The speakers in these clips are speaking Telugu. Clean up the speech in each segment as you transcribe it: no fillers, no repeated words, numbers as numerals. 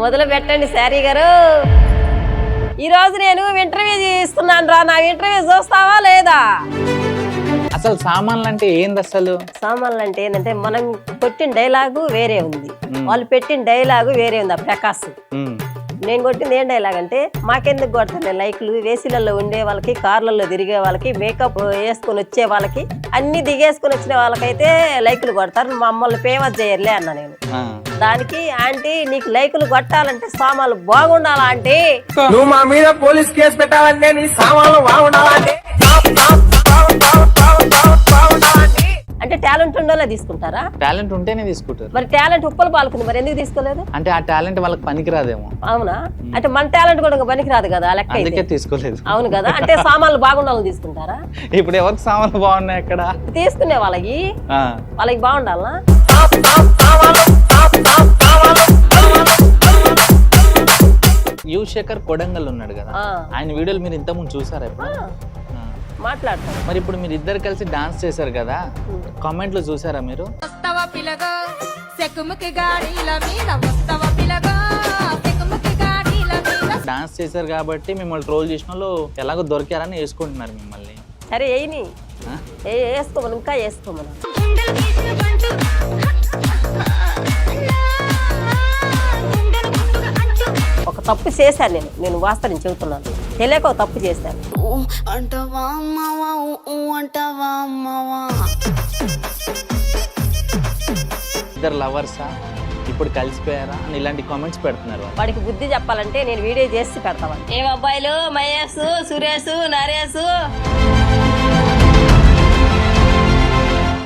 మొదలు పెట్టండి శారీ గారు. ఈ రోజు నేను ఇంటర్వ్యూ ఇస్తున్నాను రా, నా ఇంటర్వ్యూ చూస్తావా లేదా? అసలు సామాన్లు అంటే ఏంది అసలు? సామాన్లు అంటే ఏంటంటే మనం కొట్టిన డైలాగు వేరే ఉంది, వాళ్ళు పెట్టిన డైలాగు వేరే ఉంది. ఆ ప్రకాశ్ నేను కొట్టింది ఏం డైలాగ్ అంటే, మాకెందుకు కొడతాను లైక్లు, వేసీలలో ఉండే వాళ్ళకి, కార్లలో తిరిగే వాళ్ళకి, మేకప్ వేసుకొని వచ్చే వాళ్ళకి, అన్ని దిగేసుకొని వచ్చిన వాళ్ళకైతే లైకులు కొడతారు, మమ్మల్ని ఫేమస్ చేయర్లే అన్న నేను. దానికి ఆంటీ నీకు లైకులు కొట్టాలంటే సామాన్లు బాగుండాలా అంటే, నువ్వు మా మీద పోలీస్ కేసు పెట్టాలంటే నీ సామాన్లు బాగుండాలంటే అంటే టాలెంట్ ఉండోలా తీసుకుంటారా? టాలెంట్ ఉంటేనే తీసుకుంటారు. మరి టాలెంట్ ఉప్పలు పాల్కుంది, మరి ఎందుకు తీసుకోలేదు? అంటే ఆ టాలెంట్ వాళ్ళకి పనికిరాదేమో. అవునా? అంటే మన టాలెంట్ కూడా పనికిరాదు కదా ఆ లెక్క అయితే. అందుకే తీసుకోలేదు. అవును కదా, అంటే సామాన్లు బాగుండాలని తీసుకుంటారా? ఇప్పుడు ఎవరికి సామాన్లు బాగున్నాయి అక్కడ? తీసుకునే వాళ్ళకి వాళ్ళకి బాగుండాలనా? యువశేఖర్ కొడంగల్ ఉన్నాడు కదా, ఆయన వీడియోలు మీరు ఇంతకుముందు చూసారా ఎప్పుడు? మాట్లాడతాం. మరి ఇప్పుడు మీరు ఇద్దరు కలిసి డాన్స్ చేశారు కదా, కామెంట్లు చూసారా మీరు? డాన్స్ చేశారు కాబట్టి మిమ్మల్ని ట్రోల్ చేసిన వాళ్ళు ఎలాగో దొరికారని వేసుకుంటున్నారు మిమ్మల్ని. సరే వేయని, వేసుకోమను, ఇంకా వేసుకోమను. ఒక తప్పు చేశాను నేను వాస్తవం చెబుతున్నాను, తెలియక ఒక తప్పు చేశాను. ఇద్దరు లవర్సా, ఇప్పుడు కలిసిపోయారా అని ఇలాంటి కామెంట్స్ పెడుతున్నారు. వాడికి బుద్ధి చెప్పాలంటే నేను వీడియో చేసి పెడతాను. ఏం అబ్బాయిలు, మహేష్, సురేష్, నరేష్.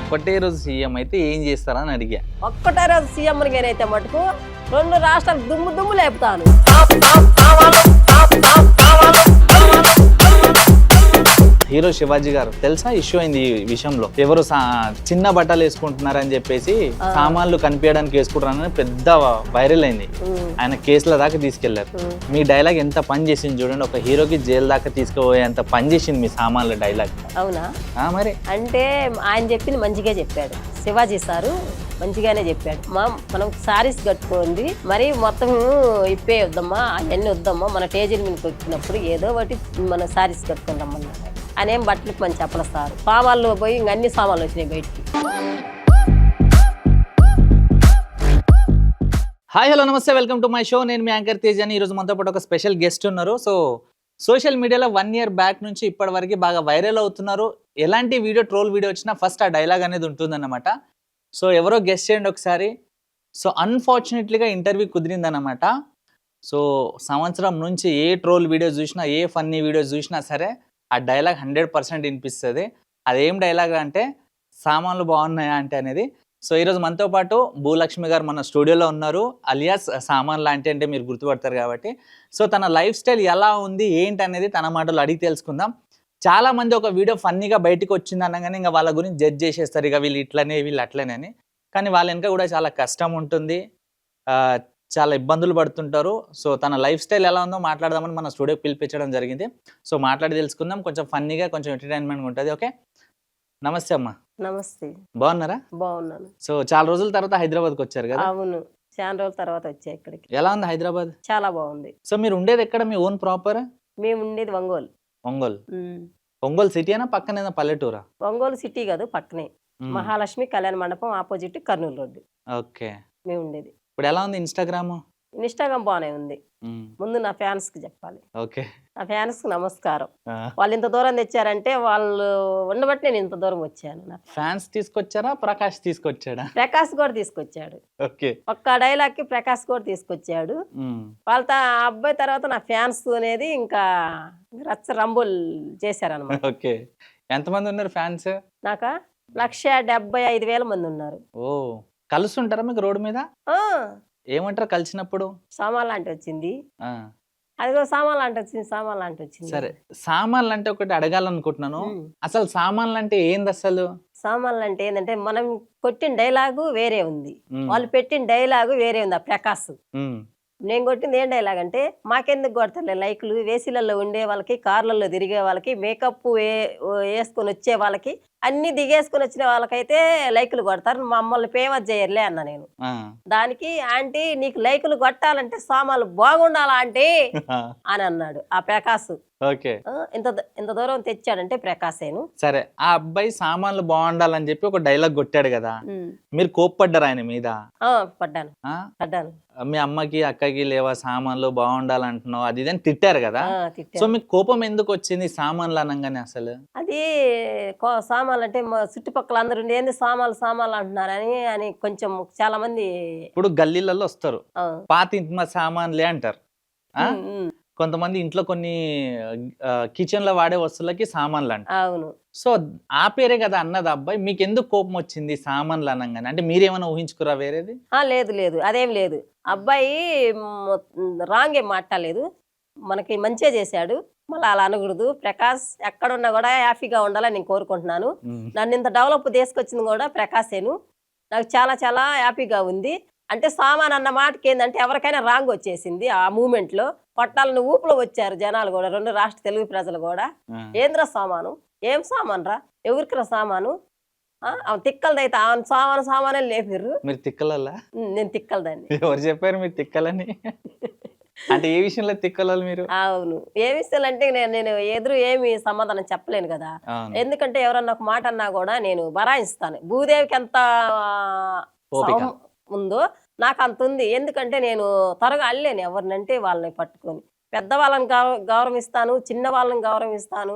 ఒకటే రోజు సీఎం అయితే ఏం చేస్తారా అని అడిగా. ఒక్కటే రోజు సీఎం నేనైతే మటుకు 2 రాష్ట్రాలు దుమ్ము లేపుతాను. హీరో శివాజీ గారు తెలుసా, ఇష్యూ అయింది ఈ విషయంలో. ఎవరు చిన్న బట్టలు వేసుకుంటున్నారని చెప్పేసి సామాన్లు కనిపించడానికి వేసుకుంటారని పెద్ద వైరల్ అయింది. ఆయన కేసుల దాకా తీసుకెళ్లారు. మీ డైలాగ్ ఎంత పని చేసింది చూడండి, ఒక హీరోకి జైలు దాకా తీసుకుపోయేంత పని చేసింది మీ సామాన్ల డైలాగ్. అవునా? మరి అంటే ఆయన చెప్పింది మంచిగా చెప్పాడు, శివాజీ సారు మంచిగానే చెప్పాడు. మనం సారీస్ కట్టుకోండి, మరి మొత్తం ఇప్పే వద్దమ్మా, అవన్నీ వద్దమ్మా, మన టేజీల మీదకి వచ్చినప్పుడు ఏదో ఒకటి మన సారీస్ కట్టుకుందామన్నారు. అనేం బట్టలకు మంచి చెప్పలేదు సార్. సామాన్లు పోయి ఇంక అన్ని సామాన్లు వచ్చినాయి బయటికి. హాయ్ హలో నమస్తే, వెల్కమ్ టు మై షో. నేను మీ యాంకర్ తేజ్ అని. ఈరోజు మనతో పాటు ఒక స్పెషల్ గెస్ట్ ఉన్నారు. సో సోషల్ మీడియాలో 1 year బ్యాక్ నుంచి ఇప్పటి వరకు బాగా వైరల్ అవుతున్నారు. ఎలాంటి ట్రోల్ వీడియో వచ్చినా ఫస్ట్ ఆ డైలాగ్ అనేది ఉంటుందన్నమాట. సో ఎవరో గెస్ట్ చేయండి ఒకసారి. సో అన్ఫార్చునేట్లీగా ఇంటర్వ్యూ కుదిరిందన్నమాట. సో సంవత్సరం నుంచి ఏ ట్రోల్ వీడియోస్ చూసినా, ఏ ఫన్నీ వీడియోస్ చూసినా సరే ఆ డైలాగ్ 100% వినిపిస్తుంది. అదేం డైలాగ్ అంటే, సామాన్లు బాగున్నాయా అంటే అనేది. సో ఈరోజు మనతో పాటు భూలక్ష్మి గారు మన స్టూడియోలో ఉన్నారు. అలియాస్ సామాన్లు అంటే మీరు గుర్తుపడతారు కాబట్టి. సో తన లైఫ్ స్టైల్ ఎలా ఉంది ఏంటి అనేది తన మాటలు అడిగి తెలుసుకుందాం. చాలా మంది ఒక వీడియో ఫన్నీగా బయటకు వచ్చింది అనగానే ఇంకా వాళ్ళ గురించి జడ్జ్ చేసేస్తారు, ఇక వీళ్ళు ఇట్లనే వీళ్ళు అట్లనే అని. కానీ వాళ్ళ వెనక కూడా చాలా కష్టం ఉంటుంది, చాలా ఇబ్బందులు పడుతుంటారు. సో తన లైఫ్ స్టైల్ ఎలా ఉందో మాట్లాడదామని మన స్టూడియోకి పిలిపించడం జరిగింది. సో మాట్లాడి తెలుసుకుందాం, కొంచెం ఫన్నీగా కొంచెం ఎంటర్టైన్మెంట్గా ఉంటుంది. ఓకే, నమస్తే అమ్మా. నమస్తే. బాగున్నారా? బాగున్నాను. సో చాలా రోజుల తర్వాత హైదరాబాద్కి వచ్చారు కదా? అవును, చాలా రోజుల తర్వాత వచ్చా ఇక్కడికి. ఎలా ఉంది హైదరాబాద్? చాలా బాగుంది. సో మీరు ఉండేది ఎక్కడ, మీ ఓన్ ప్రాపర్? మేము ఉండేది ఒంగోలు. ఒంగోలు సిటీ అయినా పక్కన పల్లెటూరా? ఒంగోలు సిటీ కాదు, పక్కనే మహాలక్ష్మి కళ్యాణ మండపం ఆపోజిట్ కర్నూలు రోడ్డు. ఓకే, మేము ఉండేది. ఇప్పుడు ఎలా ఉంది ఇన్స్టాగ్రామ్? బాగానే ఉంది. ముందు నా ఫ్యాన్స్ కి చెప్పాలి. ఓకే, నా ఫ్యాన్స్ కి నమస్కారం. వాళ్ళు ఇంత దూరం తెచ్చారంటే వాళ్ళు ఉండబట్టి నేను ఇంత దూరం వచ్చాను. ఫ్యాన్స్ తీసుకొచ్చారా, ప్రకాష్ తీసుకొచ్చాడా? ప్రకాష్ కూడా తీసుకొచ్చాడు. ఓకే, ఒక్క డైలాగ్ కి ప్రకాష్ కూడా తీసుకొచ్చాడు. వాళ్ళతో ఆ అబ్బాయి తర్వాత నా ఫ్యాన్స్ అనేది ఇంకా రచ్చ రంబుల్ చేశారనమాట. ఓకే, ఎంతమంది ఉన్నారు ఫ్యాన్స్? నాకా 1,75,000 మంది ఉన్నారు. ఓ, కలుస్తుంటారా మీకు రోడ్డు మీద? ఏమంటారు కలిసినప్పుడు? సామాన్లు అంటే వచ్చింది, అదిగో సామాన్లు అంటే వచ్చింది, సామాన్లు అంటే వచ్చింది. సరే, సామాన్లు అంటే ఒకటి అడగాలనుకుంటున్నాను. అసలు సామాన్లు అంటే ఏంది అసలు? సామాన్లు అంటే ఏంటంటే మనం కొట్టిన డైలాగు వేరే ఉంది, వాళ్ళు పెట్టిన డైలాగు వేరే ఉంది. ఆ ప్రకాశ్ నేను కొట్టింది ఏం డైలాగ్ అంటే మాకెందుకు కొడతారులే లైకులు, వేసీలలో ఉండే వాళ్ళకి, కార్లలో తిరిగే వాళ్ళకి, మేకప్ వేసుకొని వచ్చే వాళ్ళకి, అన్ని దిగేసుకొని వచ్చిన వాళ్ళకైతే లైకులు కొడతారు, మమ్మల్ని ఫేమస్ చేయరులే అన్న నేను. ఆ. దానికి ఆంటీ నీకు లైకులు కొట్టాలంటే సామాన్లు బాగుండాలా ఆంటీ అని అన్నాడు ఆ ప్రకాశ్. ఓకే. ఇంత దూరం తెచ్చాడంటే ప్రకాశేను. సరే, ఆ అబ్బాయి సామాన్లు బాగుండాలని చెప్పి ఒక డైలాగ్ కొట్టాడు కదా, మీరు కోప్పడ్డారు ఆయన మీద? పడ్డాను ఆ? పడ్డాను. మీ అమ్మకి అక్కకి లేవా సామాన్లు బాగుండాలంటున్నావు అది ఇదని తిట్టారు కదా, తిట్టాను. సో మీకు కోపం ఎందుకు వచ్చింది సామాన్లు అనగానే? అసలు అది సామాన్లు అంటే మా చుట్టుపక్కల అందరు ఉండి ఏంది సామాన్లు అంటున్నారని అని కొంచెం చాలా మంది ఇప్పుడు గల్లీలలో వస్తారు, ఆ, పాత ఇంటి సామాన్లే అంటారు. ఆ? ఉమ్, ఉమ్, కొంతమంది ఇంట్లో కొన్ని కిచెన్ లో వాడే వస్తువులకి సామాన్లు అంటారు. అవును. సో ఆ పేరే కదా అన్నది అబ్బాయి, మీకు ఎందుకు కోపం వచ్చింది సామాన్లు అనగానే? అంటే మీరేమైనా ఊహించుకురా వేరేది? లేదు లేదు అదేం లేదు. అబ్బాయి రాంగ్ ఏం మాట్లాడలేదు, మనకి మంచిగా చేశాడు. మళ్ళీ అలా అనకూడదు. ప్రకాష్ ఎక్కడున్నా కూడా హ్యాపీగా ఉండాలని నేను కోరుకుంటున్నాను. నన్ను ఇంత డెవలప్ తీసుకొచ్చింది కూడా ప్రకాశేను. నాకు చాలా చాలా హ్యాపీగా ఉంది. అంటే సామాన్ అన్న మాటకి ఏంటంటే ఎవరికైనా రాంగ్ వచ్చేసింది ఆ మూమెంట్లో. పట్టాలను ఊపులో వచ్చారు జనాలు కూడా, 2 రాష్ట్ర తెలుగు ప్రజలు కూడా. ఏంద్రా సామాను, ఏం సామాన్ రా, ఎవరికిరా సామాను, తిక్కలదైతే సామానే లేపిర్రు. మీరు తిక్కలలా? నేను తిక్కలదాన్ని. ఎవరు చెప్పారు మీరు తిక్కలని? అంటే ఏ విషయంలో తిక్కలాలి మీరు? అవును, ఏ విషయాలు అంటే నేను ఎదురు ఏమి సమాధానం చెప్పలేను కదా. ఎందుకంటే ఎవరన్నా ఒక మాట అన్నా కూడా నేను బరాయిస్తాను. భూదేవికి ఎంత ఉందో నాకు అంత ఉంది. ఎందుకంటే నేను త్వరగా అల్లేను ఎవరినంటే వాళ్ళని పట్టుకొని. పెద్దవాళ్ళని గౌరవిస్తాను, చిన్న వాళ్ళని గౌరవిస్తాను.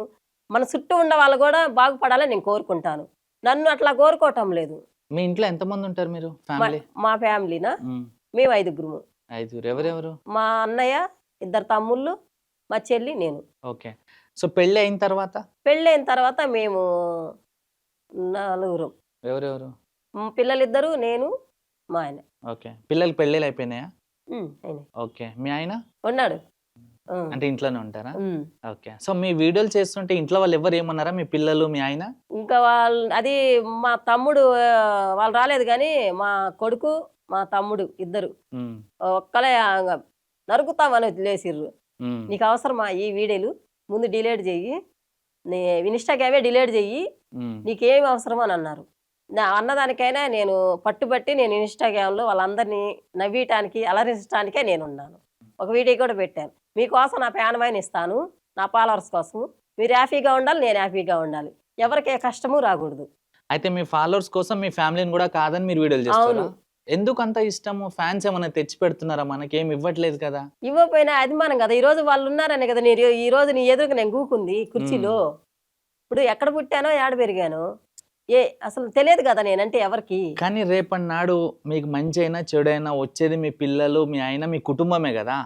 మన చుట్టూ ఉన్న వాళ్ళు కూడా బాగుపడాలని నేను కోరుకుంటాను. నన్ను అట్లా కోరుకోవటం లేదు. మీ ఇంట్లో ఎంతమంది ఉంటారు మీరు ఫ్యామిలీ? మా ఫ్యామిలీనా మేము 5గురు. 5. ఎవరెవరు? మా అన్నయ్య, 2 తమ్ముళ్ళు, మా చెల్లి, నేను. ఓకే. సో పెళ్ళి అయిన తర్వాత? పెళ్ళి అయిన తర్వాత మేము 4. ఎవరెవరు? పిల్లలు 2, నేను, మా ఆయన. ఓకే. పిల్లలు పెళ్ళిళ్ళు అయిపోయినాయా? అయినాయి. ఓకే. మీ ఆయన ఉన్నాడు. అంటే ఇంట్లోనే ఉంటారా? ఓకే. సో మీ వీడియోలు చేస్తుంటే ఇంట్లో వాళ్ళు ఎవరు ఏమన్నారా, మీ పిల్లలు మీ ఆయన? ఇంకా వాళ్ళు అది మా తమ్ముడు వాళ్ళు రాలేదు కానీ మా కొడుకు మా తమ్ముడు 2 ఒక్కలే నరుకుతామని వదిలేసిర్రు. నీకు అవసరమా ఈ వీడియోలు, ముందు డిలీట్ చెయ్యి, ఇన్స్టాగ్రామే డిలీట్ చెయ్యి, నీకేమి అవసరం అని అన్నారు. నా అన్నదానికైనా నేను పట్టుబట్టి నేను ఇన్స్టాగ్రామ్లో వాళ్ళందరినీ నవ్వటానికి అలరించడానికే నేను ఉన్నాను. ఒక వీడియో కూడా పెట్టాను, మీకోసం నా ప్రాణమైన ఇస్తాను, నా ఫాలోవర్స్ కోసం. మీరు హ్యాపీగా ఉండాలి, నేను హ్యాపీగా ఉండాలి, ఎవరికి ఏ కష్టము రాకూడదు. అయితే మీ ఫాలోవర్స్ కోసం మీ ఫ్యామిలీని కూడా కాదని మీరు వీడియోలు చేస్తారా? ఎందుకు అంత ఇష్టము? ఫ్యాన్స్ ఏమైనా తెచ్చి పెడుతున్నారా? మనకేం ఇవ్వట్లేదు కదా. ఇవ్వకపోయినా అభిమానం కదా. ఈ రోజు వాళ్ళు ఉన్నారనే కదా నేను ఈ రోజు నీ ఎదురుగా నేను కూకుంది కుర్చీలో. ఇప్పుడు ఎక్కడ పుట్టానో ఏడ పెరిగానో అసలు తెలియదు కదా నేనంటే ఎవరికి. కానీ రేపటి నాడు మీకు మంచి అయినా చెడు అయినా వచ్చేది మీ పిల్లలు, మీ ఆయన, మీ కుటుంబమే కదా.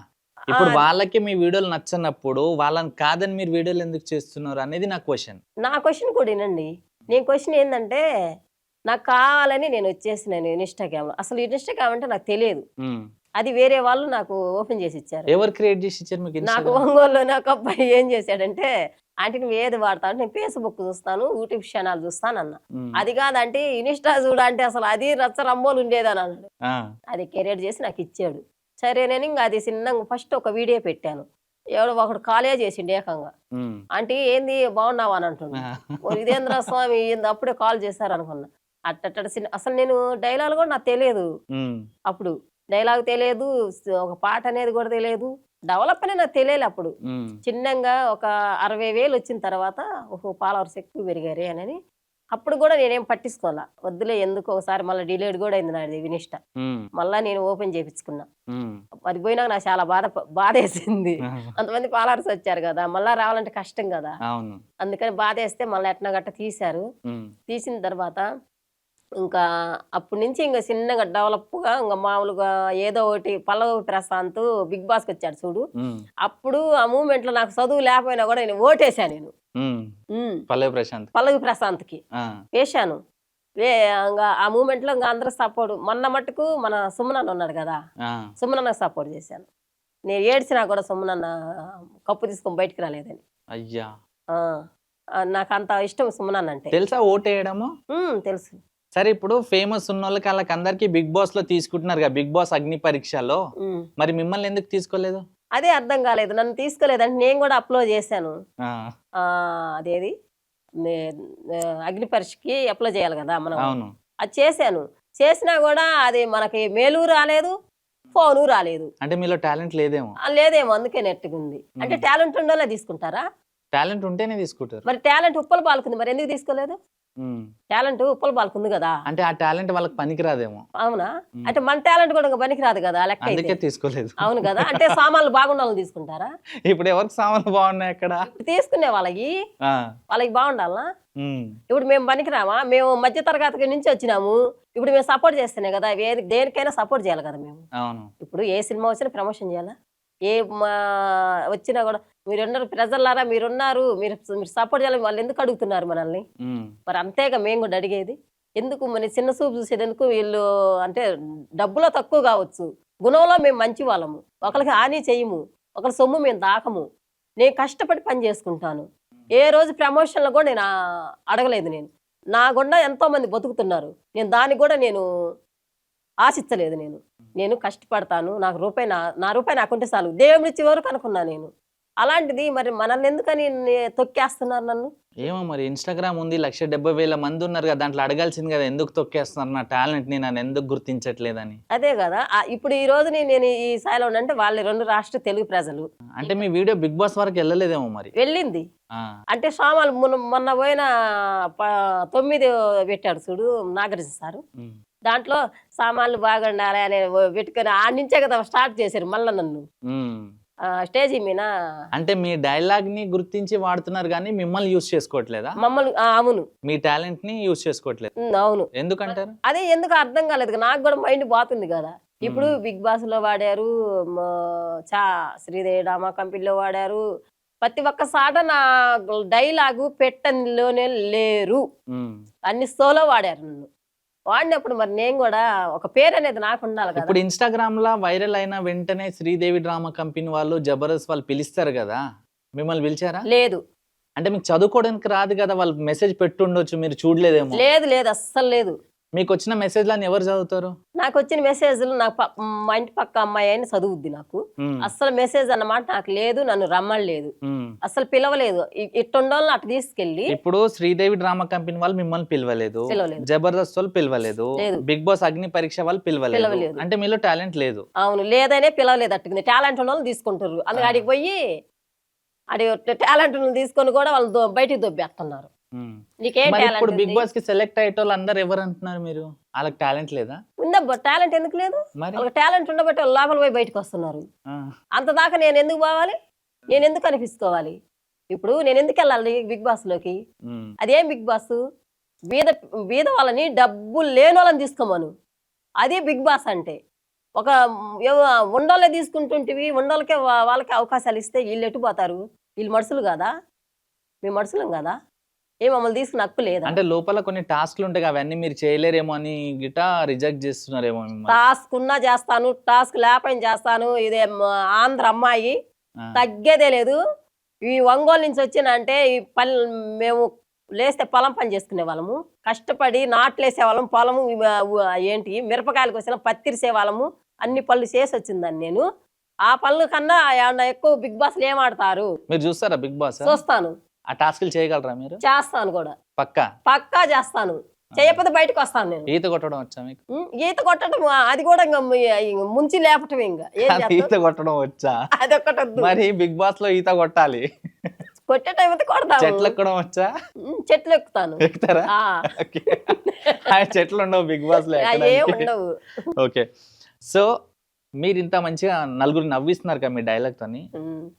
ఇప్పుడు వాళ్ళకి మీ వీడియోలు నచ్చనప్పుడు వాళ్ళని కాదని మీరు వీడియోలు ఎందుకు చేస్తున్నారు అనేది నా క్వశ్చన్. నా క్వశ్చన్ కూడా వినండి. నేను క్వశ్చన్ ఏంటంటే నాకు కావాలని నేను వచ్చేసినాను ఇన్స్టాగ్రామ్. అసలు ఇన్స్టాగ్రామ్ అంటే నాకు తెలియదు, అది వేరే వాళ్ళు నాకు ఓపెన్ చేసి ఇచ్చారు. ఎవరు క్రియేట్ చేసి ఇచ్చారు మీకు? నాకు ఒంగోలులో నాకు అబ్బాయి ఏం చేశాడంటే, ఆంటీ నువ్వు ఏది వాడతావు? నేను ఫేస్బుక్ చూస్తాను, యూట్యూబ్ ఛానల్ చూస్తాను అన్న. అది కాదంటే ఇన్స్టా చూడంటే అసలు అది రచ్చరమ్మోలు ఉండేదని అన్నాడు. అది క్రియేట్ చేసి నాకు ఇచ్చాడు. సరే నేను ఇంకా అది చిన్నగా ఫస్ట్ ఒక వీడియో పెట్టాను. ఎవడో ఒకడు కాలేజ్ చేసిండు ఏకంగా, ఆంటీ ఏంది బాగున్నావా అని అంటున్నాడు. ఇదేంద్ర స్వామి అప్పుడే కాల్ చేశారు అనుకున్నా. అట్ట అసలు నేను డైలాగ్ కూడా నాకు తెలియదు, అప్పుడు డైలాగ్ తెలియదు, ఒక పాట అనేది కూడా తెలియదు, డెవలప్ అనేది నాకు తెలియదు. అప్పుడు చిన్నగా ఒక 60,000 వచ్చిన తర్వాత ఫాలోవర్స్ ఎక్కువ పెరిగారే అని అప్పుడు కూడా నేనేం పట్టించుకోవాలా, వద్దులే ఎందుకు, ఒకసారి మళ్ళీ డిలీట్ కూడా అయింది నాది ఇన్స్టా. మళ్ళీ నేను ఓపెన్ చేయించుకున్నా. అది పోయినాక నాకు చాలా బాధ వేసింది. అంతమంది ఫాలోవర్స్ వచ్చారు కదా, మళ్ళీ రావాలంటే కష్టం కదా. అందుకని బాధ వేస్తే మళ్ళీ ఎట్నా గట్ట తీశారు. తీసిన తర్వాత ఇంకా అప్పటి నుంచి ఇంకా చిన్నగా డెవలప్గా ఇంకా మామూలుగా ఏదో ఒకటి. పల్లవి ప్రశాంత్ బిగ్ బాస్కి వచ్చాడు చూడు, అప్పుడు ఆ మూమెంట్ లో నాకు చదువు లేకపోయినా కూడా నేను ఓటేసా. నేను పల్లవి ప్రశాంత్కి వేశాను. ఆ మూమెంట్ లో ఇంకా అందరూ సపోర్ట్. మొన్న మట్టుకు మన సుమనన్న ఉన్నాడు కదా, సుమనన్న సపోర్ట్ చేశాను. నేను ఏడ్చినా కూడా సుమనన్న కప్పు తీసుకొని బయటికి రాలేదని. అయ్యా, నాకు అంత ఇష్టం సుమనన్న అంటే. తెలుసా ఓటేయడము? తెలుసు. సరే ఇప్పుడు ఫేమస్ ఉన్న వాళ్ళకి వాళ్ళకి అందరికి బిగ్ బాస్ లో తీసుకుంటున్నారు కదా, బిగ్ బాస్ అగ్ని పరీక్షలో. ఉమ్. మరి మిమ్మల్ని ఎందుకు తీసుకోలేదు? అదే అర్థం కాలేదు, నన్ను తీసుకోలేదంటే నేను కూడా అప్లోడ్ చేశాను. ఆ, అదేది అగ్ని పరీక్షకి అప్లై చేయాలి కదా మనం. అవును. అది చేసినా కూడా అది మనకి మేలు రాలేదు, ఫోను రాలేదు. అంటే మీలో టాలెంట్ లేదేమో. లేదేమో, అందుకే నెట్గా ఉంది. అంటే టాలెంట్ ఉండోలే తీసుకుంటారా? టాలెంట్ ఉంటేనే తీసుకుంటారు. మరి టాలెంట్ ఉప్పల పాలుకుంది, మరి ఎందుకు తీసుకోలేదు? టాలెంట్ ఉప్పల పాలుకుంది కదా. అంటే ఆ టాలెంట్ వాళ్ళకి పనికిరాదేమో. అవునా? అంటే మన టాలెంట్ కూడా పనికి రాదు కదా లెక్క అయితే. అందుకే తీసుకోలేదు. అవును కదా. అంటే సామాన్లు బాగుండాలని తీసుకుంటారా? ఇప్పుడు ఎవరికి సామాన్లు బాగున్నాయి అక్కడ? తీసుకునే వాళ్ళకి బాగుండాలనా? ఇప్పుడు మేము పనికిరామా? మేము మధ్య తరగతి నుంచి వచ్చినాము. ఇప్పుడు మేము సపోర్ట్ చేస్తేనే కదా, దేనికైనా సపోర్ట్ చేయాలి కదా మేము. అవును. ఇప్పుడు ఏ సినిమా వచ్చినా ప్రమోషన్ చేయాలా? ఏ వచ్చినా కూడా మీరున్నారు ప్రజలారా, మీరున్నారు, మీరు సపోర్ట్ చేయాలి. వాళ్ళు ఎందుకు అడుగుతున్నారు మనల్ని? మరి అంతేగా మేము కూడా అడిగేది. ఎందుకు మన చిన్న చూపు చూసేది ఎందుకు? వీళ్ళు అంటే డబ్బులో తక్కువ కావచ్చు, గుణంలో మేము మంచి వాళ్ళము. ఒకరికి హాని చెయ్యము, ఒకరి సొమ్ము మేము దాకము. నేను కష్టపడి పని చేసుకుంటాను. ఏ రోజు ప్రమోషన్లో కూడా నేను అడగలేదు. నా గుండా ఎంతో మంది బతుకుతున్నారు. నేను దానికి కూడా ఆశించలేదు. నేను కష్టపడతాను. నాకు నా రూపాయి నాకుంటే చాలు, దేవుడి ఇచ్చే వరకు అనుకున్నా నేను. అలాంటిది మరి మనల్ని ఎందుకని తొక్కేస్తున్నారు నన్ను? ఏమో మరి, ఇన్స్టాగ్రామ్ ఉంది, 170,000 మంది ఉన్నారు కదా, దాంట్లో అడగాల్సింది కదా, ఎందుకు తొక్కేస్తున్నారు నా టాలెంట్ ని, నన్ను ఎందుకు గుర్తించట్లేదని. అదే కదా. ఇప్పుడు ఈ రోజు నేను ఈ స్థాయిలో అంటే వాళ్ళ 2 రాష్ట్ర తెలుగు ప్రజలు. అంటే మీ వీడియో బిగ్ బాస్ వరకు వెళ్ళలేదేమో మరి. వెళ్ళింది. అంటే సామాన్లు మొన్న పోయిన 9 పెట్టాడు చూడు నాగార్జున సారు. దాంట్లో సామాన్లు బాగుండాలి అని పెట్టుకొని ఆ నుంచే కదా స్టార్ట్ చేశారు మళ్ళీ నన్ను స్టేజీ మీద. అంటే మీ డైలాగ్ ని గుర్తించి వాడుతున్నారు కానీ మిమ్మల్ని యూజ్ చేసుకోవట్లేదా? మమ్మల్ని అవును, మీ టాలెంట్ ని యూజ్ చేసుకోవట్లేదు. అవును. ఎందుకంటారు? అదే ఎందుకు అర్థం కాలేదు. నాకు కూడా మైండ్ పోతుంది కదా. ఇప్పుడు బిగ్ బాస్ లో వాడారు, శ్రీదేవి డ్రామా కంపెనీలో వాడారు. ప్రతి ఒక్క సాట నా డైలాగు పెట్టనిలోనే లేరు. అన్ని షోలో వాడారు నన్ను. వాడినప్పుడు మరి నేను కూడా ఒక పేరు అనేది నాకు ఉండాలి కదా. ఇప్పుడు ఇన్స్టాగ్రామ్ లో వైరల్ అయిన వెంటనే శ్రీదేవి డ్రామా కంపెనీ వాళ్ళు, జబర్దస్త్ వాళ్ళు పిలుస్తారు కదా, మిమ్మల్ని పిలిచారా? లేదు. అంటే మీకు చదువుకోవడానికి రాదు కదా, వాళ్ళు మెసేజ్ పెట్టుండొచ్చు, మీరు చూడలేదేమో. లేదు అస్సలు లేదు. మీకు వచ్చిన మెసేజ్లను ఎవరు చదువుతారు? నాకు వచ్చిన మెసేజ్లు మా ఇంటి పక్క అమ్మాయి అయినా చదువుద్ది. నాకు అస్సలు మెసేజ్ అన్నమాట నాకు లేదు. నన్ను రమ్మలేదు, అసలు పిలవలేదు. ఇట్టుండోళ్ళని అటు తీసుకెళ్ళి. ఇప్పుడు శ్రీదేవి డ్రామా కంపెనీ వాళ్ళు మిమ్మల్ని పిలవలేదు, జబర్దస్త్ వాళ్ళు పిలవలేదు, బిగ్ బాస్ అగ్ని పరీక్ష వాళ్ళు పిలవలేదు. అంటే మీలో టాలెంట్ లేదు. అవును, లేదనే పిలవలేదు. అట్టుకుంది. టాలెంట్ ఉన్న వాళ్ళు తీసుకుంటారు. అందుకే అడిగి పోయి టాలెంట్ తీసుకొని కూడా వాళ్ళు బయటికి దొబ్బేస్తున్నారు. ఇప్పుడు బిగ్ బాస్ కి సెలెక్ట్ అయ్యేటోళ్ళు అందరు ఎవరు అంటున్నారు? మీరు వాళ్ళకి టాలెంట్ లేదా? ఉందబ్బా, టాలెంట్ ఎందుకు లేదు? టాలెంట్ ఉండబట్టి వాళ్ళు లోపల పోయి బయటకు వస్తున్నారు. అంత దాకా నేను ఎందుకు పోవాలి? నేను ఎందుకు అనిపించుకోవాలి? ఇప్పుడు నేను ఎందుకు వెళ్ళాలి బిగ్ బాస్ లోకి? అదేం బిగ్ బాస్? బీద వాళ్ళని, డబ్బులు లేని వాళ్ళని తీసుకోమను. అదే బిగ్ బాస్ అంటే. ఒక ఉండోళ్ళే తీసుకుంటుంటివి, ఉండోళ్ళకే వాళ్ళకి అవకాశాలు ఇస్తే వీళ్ళు ఎట్టుపోతారు? వీళ్ళు మనుషులు కాదా? మేము మనుషులం కదా? మమ్మల్ని తీసుకుని హక్కు లేదా? అంటే లోపల కొన్ని టాస్క్లు ఉంటాయి, అవన్నీ మీరు చేయలేరేమో అని గిటా రిజెక్ట్ చేస్తున్నారేమో. టాస్క్ ఉన్నా చేస్తాను, టాస్క్ లేపని చేస్తాను. ఇదే ఆంధ్ర అమ్మాయి, తగ్గేదే లేదు. ఈ ఒంగోలు నుంచి వచ్చినంటే ఈ మేము లేస్తే పొలం పని చేసుకునే వాళ్ళము, కష్టపడి నాట్లేసే వాళ్ళము, పొలము ఏంటి మిరపకాయలకు వచ్చిన పత్తిరిసే వాళ్ళము, అన్ని పనులు చేసి వచ్చిందని నేను. ఆ పనుల కన్నా ఎక్కువ బిగ్ బాస్ ఏం ఆడతారు? మీరు చూస్తారా బిగ్ బాస్? చూస్తాను. ఆ టాస్క్లు చేయగలరా మీరు? చేస్తాను కూడా, పక్కా చేస్తాను. చేయకపోతే బయటకు వస్తాను నేను. ఈత కొట్టడం వచ్చా మీకు? ఈత కొట్టడం అది కూడా ముంచి లేపటం. ఇంకా ఈత కొట్టడం వచ్చా? అదొక్కటి. మరి బిగ్ బాస్ లో ఈత కొట్టాలి, కొట్టే టైం అయితే కొడతాను. చెట్లు ఎక్కడం వచ్చా? చెట్లు ఎక్కుతాను. ఎక్కుతారా? చెట్లు ఉండవు బిగ్ బాస్ లో, ఉండవు. ఓకే. సో మీరు ఇంత మంచిగా నలుగురు నవ్విస్తున్నారు కదా మీ డైలాగ్ తోని,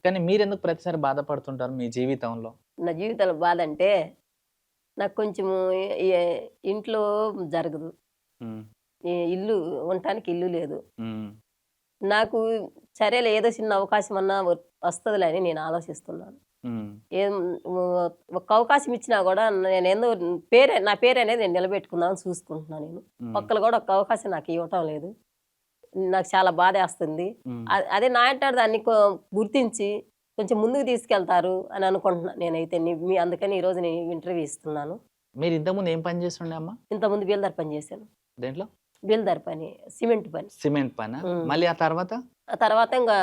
కానీ మీరు ఎందుకు ప్రతిసారి బాధపడుతుంటారు మీ జీవితంలో? నా జీవితంలో బాధ అంటే నాకు కొంచెం ఇంట్లో జరగదు, ఇల్లు ఉండటానికి ఇల్లు లేదు నాకు. సరేలే, ఏదో చిన్న అవకాశం అన్నా వస్తుందిలే అని నేను ఆలోచిస్తున్నాను. ఒక అవకాశం ఇచ్చినా కూడా నేను నా పేరు అనేది నేను నిలబెట్టుకుందామని చూసుకుంటున్నాను. నేను ఒక్కరు కూడా ఒక అవకాశం నాకు ఇవ్వటం లేదు. నాకు చాలా బాధ వేస్తుంది. అదే నా అంటాడు దాన్ని గుర్తించి కొంచెం ముందుకు తీసుకెళ్తారు అని అనుకుంటున్నాను నేనైతే. అందుకని ఈరోజు నేను ఇంటర్వ్యూ ఇస్తున్నాను. మీరు ఇంతకుముందు ఏం పని చేస్తుండే అమ్మా? ఇంతకుముందు బిల్డర్ పని చేశాను. దేంట్లో? బిల్డర్ పని, సిమెంట్ పని. సిమెంట్ పనా? ఉమ్. మళ్ళీ ఆ తర్వాత? ఆ తర్వాత ఇంకా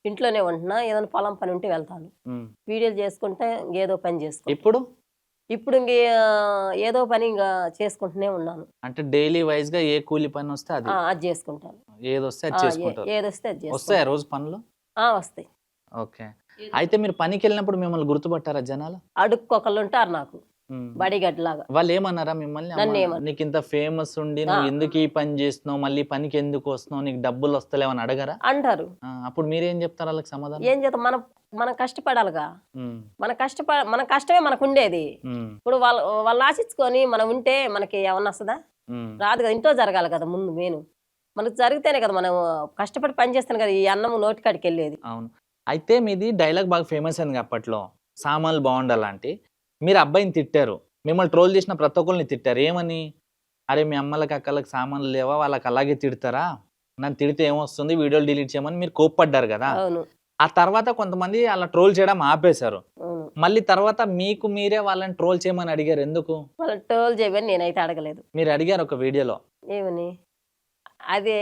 ఇంట్లోనే ఉంటున్నా, ఏదైనా పొలం పని ఉంటే వెళ్తాను, వీడియోలు చేసుకుంటే ఏదో పని చేసుకుంటా. ఇప్పుడు ఇంక ఏదో పని ఇంకా చేసుకుంటూనే ఉన్నాను. అంటే డైలీ వైజ్ గా ఏ కూలి పని వస్తే అది అది చేసుకుంటాను. ఏదొస్తే అది చేసుకుంటారు. ఏదొస్తే అది వస్తాయా చేసుకుంటాను. రోజు పనులు? వస్తాయి. ఓకే. అయితే మీరు పనికి వెళ్ళినప్పుడు మిమ్మల్ని గుర్తుపట్టారా జనాలు? అడుక్కొకళ్ళు ఉంటారు నాకు బడిగడ్డ లాగా. వాళ్ళు ఏమన్నారా మిమ్మల్ని? నన్ను "అమ్మా, ఏమన్నారు? నీకు ఇంత ఫేమస్ ఉండి నువ్వు ఎందుకు ఈ పని చేస్తున్నావు, మళ్ళీ పనికి ఎందుకు వస్తున్నావు, నీకు డబ్బులు వస్తలేవని అడగరా? అంటారు. అప్పుడు మీరేం చెప్తారు వాళ్ళకి సమాధానం? ఏం చేద్దాం, మనం కష్టపడాలిగా. ఉమ్, మన కష్టమే మనకు ఉండేది. ఉమ్, ఇప్పుడు వాళ్ళు ఆశించుకొని మనం ఉంటే మనకి ఏమన్నా వస్తుందా? ఉమ్, రాదు కదా. ఇంట్లో జరగాలి కదా ముందు. మెయిన్ మనకు జరిగితేనే కదా మనం కష్టపడి పని చేస్తాను కదా ఈ అన్నం నోటికాడికి వెళ్ళేది. అవును. అయితే మీది డైలాగ్ బాగా ఫేమస్ అయింది అప్పట్లో, సామాన్లు బాగుండాలంటే. మీరు అబ్బాయిని తిట్టారు, మిమ్మల్ని ట్రోల్ చేసిన ప్రతి ఒక్కరిని తిట్టారు. ఏమని? అరే మీ అమ్మలకి అక్కలకి సామాన్లు లేవా, వాళ్ళకి అలాగే తిడతారా, నన్ను తిడితే ఏమొస్తుంది, వీడియోలు డిలీట్ చేయమని మీరు కోప్పడ్డారు కదా. అవును. ఆ తర్వాత కొంతమంది అలా ట్రోల్ చేయడం ఆపేశారు. అవును. మళ్ళీ తర్వాత మీకు మీరే వాళ్ళని ట్రోల్ చేయమని అడిగారు. ఎందుకు? వాళ్ళని టోల్ చేయమని నేనైతే అడగలేదు. మీరు అడిగారు ఒక వీడియోలో. ఏమని? అదే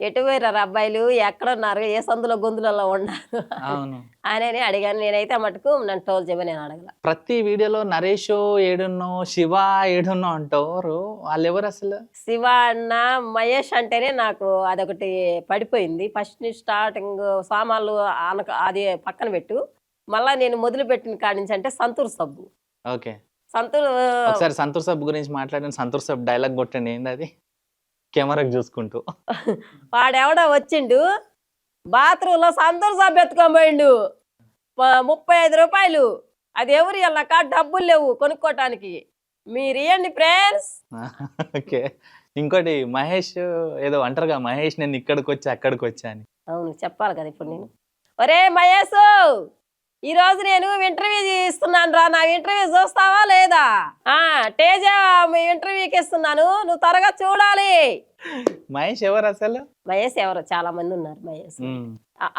ఎటు పోయారు అబ్బాయిలు, ఎక్కడున్నారు, ఏ సందులో గొంతులలో ఉన్నారు అవును. అని అడిగాను. నేనైతే మటుకు నన్ను టోల్ చేయమని నేను అడగల. ప్రతి వీడియోలో నరేష్ ఏడున్నో, శివ ఏడున్నో అంటారు. వాళ్ళు ఎవరు అసలు? శివ అన్న, మహేష్ అంటేనే నాకు అదొకటి పడిపోయింది. ఫస్ట్ స్టార్టింగ్ సామాన్లు అది పక్కన పెట్టు, మళ్ళా నేను మొదలు పెట్టిన కాడి నుంచి అంటే సంతూర్ సబ్బు. ఓకే. సంతూర్ ఒకసారి సంతూర్ సబ్బు గురించి మాట్లాడండి. సంతూర్ సబ్బు డైలాగ్ కొట్టండి. ఏంది అది? కెమెరాకి చూసుకుంటూ. వాడెవడో వచ్చిండు, బాత్రూంలో సంతూర్ సబ్బు ఎత్తుకొని పోయిండు, 35 రూపాయలు. అది ఎవరు వెళ్ళాక డబ్బులు లేవు కొనుక్కోటానికి. మీరు ఇవ్వండి ఫ్రెండ్స్. ఓకే. ఇంకోటి మహేష్ ఏదో అంటారుగా, మహేష్ నేను ఇక్కడికి వచ్చా అక్కడికి వచ్చా అని. అవును, చెప్పాలి కదా ఇప్పుడు నేను. ఒరే మహేష్, ఈ రోజు నేను ఇంటర్వ్యూ ఇస్తున్నాను రా, నా ఇంటర్వ్యూ చూస్తావా లేదా? తేజ ఇంటర్వ్యూకి ఇస్తున్నాను, నువ్వు త్వరగా చూడాలి. మహేష్ ఎవరు అసలు? మహేష్ ఎవరు, చాలా మంది ఉన్నారు మహేష్.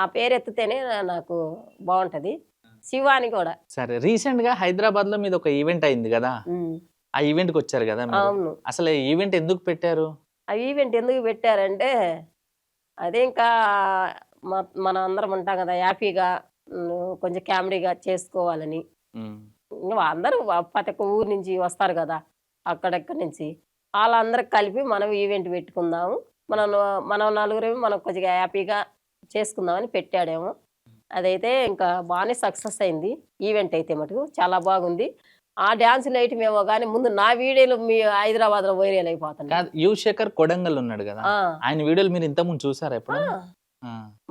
ఆ పేరు ఎత్తితేనే నాకు బాగుంటది. శివాని కూడా. సరే, రీసెంట్ గా హైదరాబాద్ లో మీద ఒక ఈవెంట్ అయింది కదా, ఆ ఈవెంట్ కి వచ్చారు కదా మీరు. అవును. అసలు ఈవెంట్ ఎందుకు పెట్టారు? ఆ ఈవెంట్ ఎందుకు పెట్టారంటే, అదే ఇంకా మనం అందరం ఉంటాం కదా, హ్యాపీగా కొంచెం కామెడీగా చేసుకోవాలని. అందరూ ప్రతి ఒక్క ఊరు నుంచి వస్తారు కదా, అక్కడెక్కడి నుంచి వాళ్ళందరికి కలిపి మనం ఈవెంట్ పెట్టుకుందాము, మనం నలుగురు మనం కొంచెం హ్యాపీగా చేసుకుందామని పెట్టాడేమో. అదైతే ఇంకా బాగానే సక్సెస్ అయింది ఈవెంట్ అయితే మటుకు చాలా బాగుంది. ఆ డాన్సులు వేయటమేమో కానీ ముందు నా వీడియోలు మీ హైదరాబాద్ లో వైరల్ అయిపోతాయి. యువశేఖర్ కొడంగల్ ఉన్నాడు కదా, ఆయన వీడియోలు మీరు ఇంతకుముందు చూసారా ఎప్పుడు?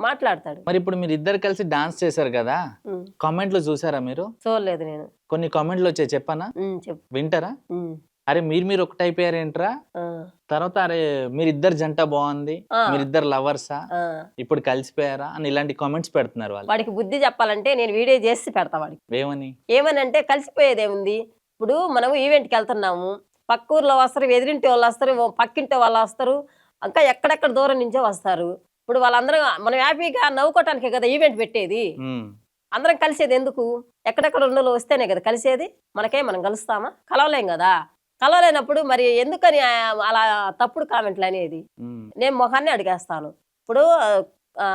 మాట్లాడతాడు. మరి ఇప్పుడు మీరు ఇద్దరు కలిసి డాన్స్ చేశారు కదా, కామెంట్లు చూసారా మీరు? చూడలేదు నేను. కొన్ని కామెంట్లు వచ్చాయి, చెప్పనా? చెప్పు. వింటారా? అరే మీరు ఒకటి అయిపోయారేంట్రా, తర్వాత అరే మీరిద్దరు జంట బాగుంది, మీరిద్దరు లవర్సా, ఇప్పుడు కలిసిపోయారా అని ఇలాంటి కామెంట్స్ పెడుతున్నారు వాళ్ళు. వాడికి బుద్ధి చెప్పాలంటే నేను వీడియో చేసి పెడతా వాడికి. ఏమని అంటే, కలిసిపోయేదేముంది, ఇప్పుడు మనం ఈవెంట్కి వెళ్తున్నాము, పక్క ఊర్లో వస్తారు, ఎదిరింటి వాళ్ళు వస్తారు, పక్కింటి వాళ్ళు వస్తారు, ఇంకా ఎక్కడెక్కడ దూరం నుంచో వస్తారు. ఇప్పుడు వాళ్ళందరూ మనం హ్యాపీగా నవ్వుకోవటానికే కదా ఈవెంట్ పెట్టేది. అందరం కలిసేది ఎందుకు? ఎక్కడెక్కడ ఉండలో వస్తేనే కదా కలిసేది. మనం కలుస్తామా? కలవలేం కదా. కలవలేనప్పుడు మరి ఎందుకని అలా తప్పుడు కామెంట్లు అనేది? నేను మొహాన్ని అడిగేస్తాను. ఇప్పుడు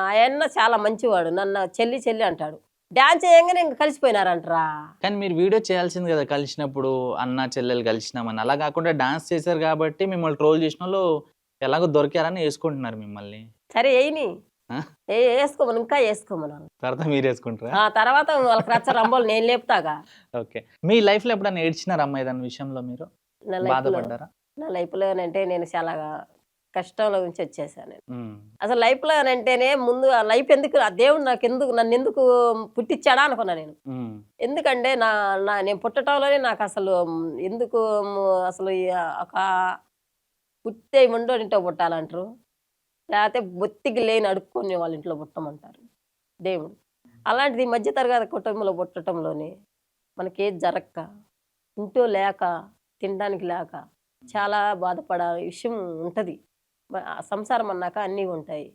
ఆయన చాలా మంచివాడు, నన్ను చెల్లి అంటాడు, డాన్స్ చేయగానే ఇంక కలిసిపోయినారంటరా. కానీ మీరు వీడియో చేయాల్సింది కదా కలిసినప్పుడు, అన్న చెల్లెలు కలిసినామని. అలా కాకుండా డాన్స్ చేశారు కాబట్టి మిమ్మల్ని ట్రోల్ చేసిన వాళ్ళు ఎలాగో దొరికారని వేసుకుంటున్నారు మిమ్మల్ని. సరే వేయని, వేసుకోమని, ఇంకా వేసుకోమను. తర్వాత మీరు వేసుకుంటారా? తర్వాత వాళ్ళకి రచ్చ రంబోలు నేను లేపుతాగా. ఓకే. మీ లైఫ్ లో ఎప్పుడైనా ఏడ్చినారా అమ్మాయి దాని విషయంలో? మీరు బాధపడ్డారా? నా లైఫ్ లో అంటే నేను చాలా కష్టంలో నుంచి వచ్చేసాను. అసలు లైఫ్ లో అంటేనే ముందు ఆ లైఫ్ ఎందుకు, ఆ దేవుడు నన్ను ఎందుకు పుట్టించాడా అనుకున్నా నేను. ఎందుకంటే నేను పుట్టడంలోనే నాకు అసలు ఎందుకు అసలు ఒక పుట్టే ముండో ఇంట్లో పుట్టాలంటారు, లేకపోతే బొత్తికి లేని అడుక్కొని వాళ్ళ ఇంట్లో పుట్టమంటారు దేవుడు. అలాంటిది మధ్యతరగతి కుటుంబంలో పుట్టడంలోనే మనకేది జరక్క, ఇంట్లో లేక, తినడానికి లేక చాలా బాధపడే విషయం ఉంటుంది. సంసారం అన్నాక అన్నీ ఉంటాయి.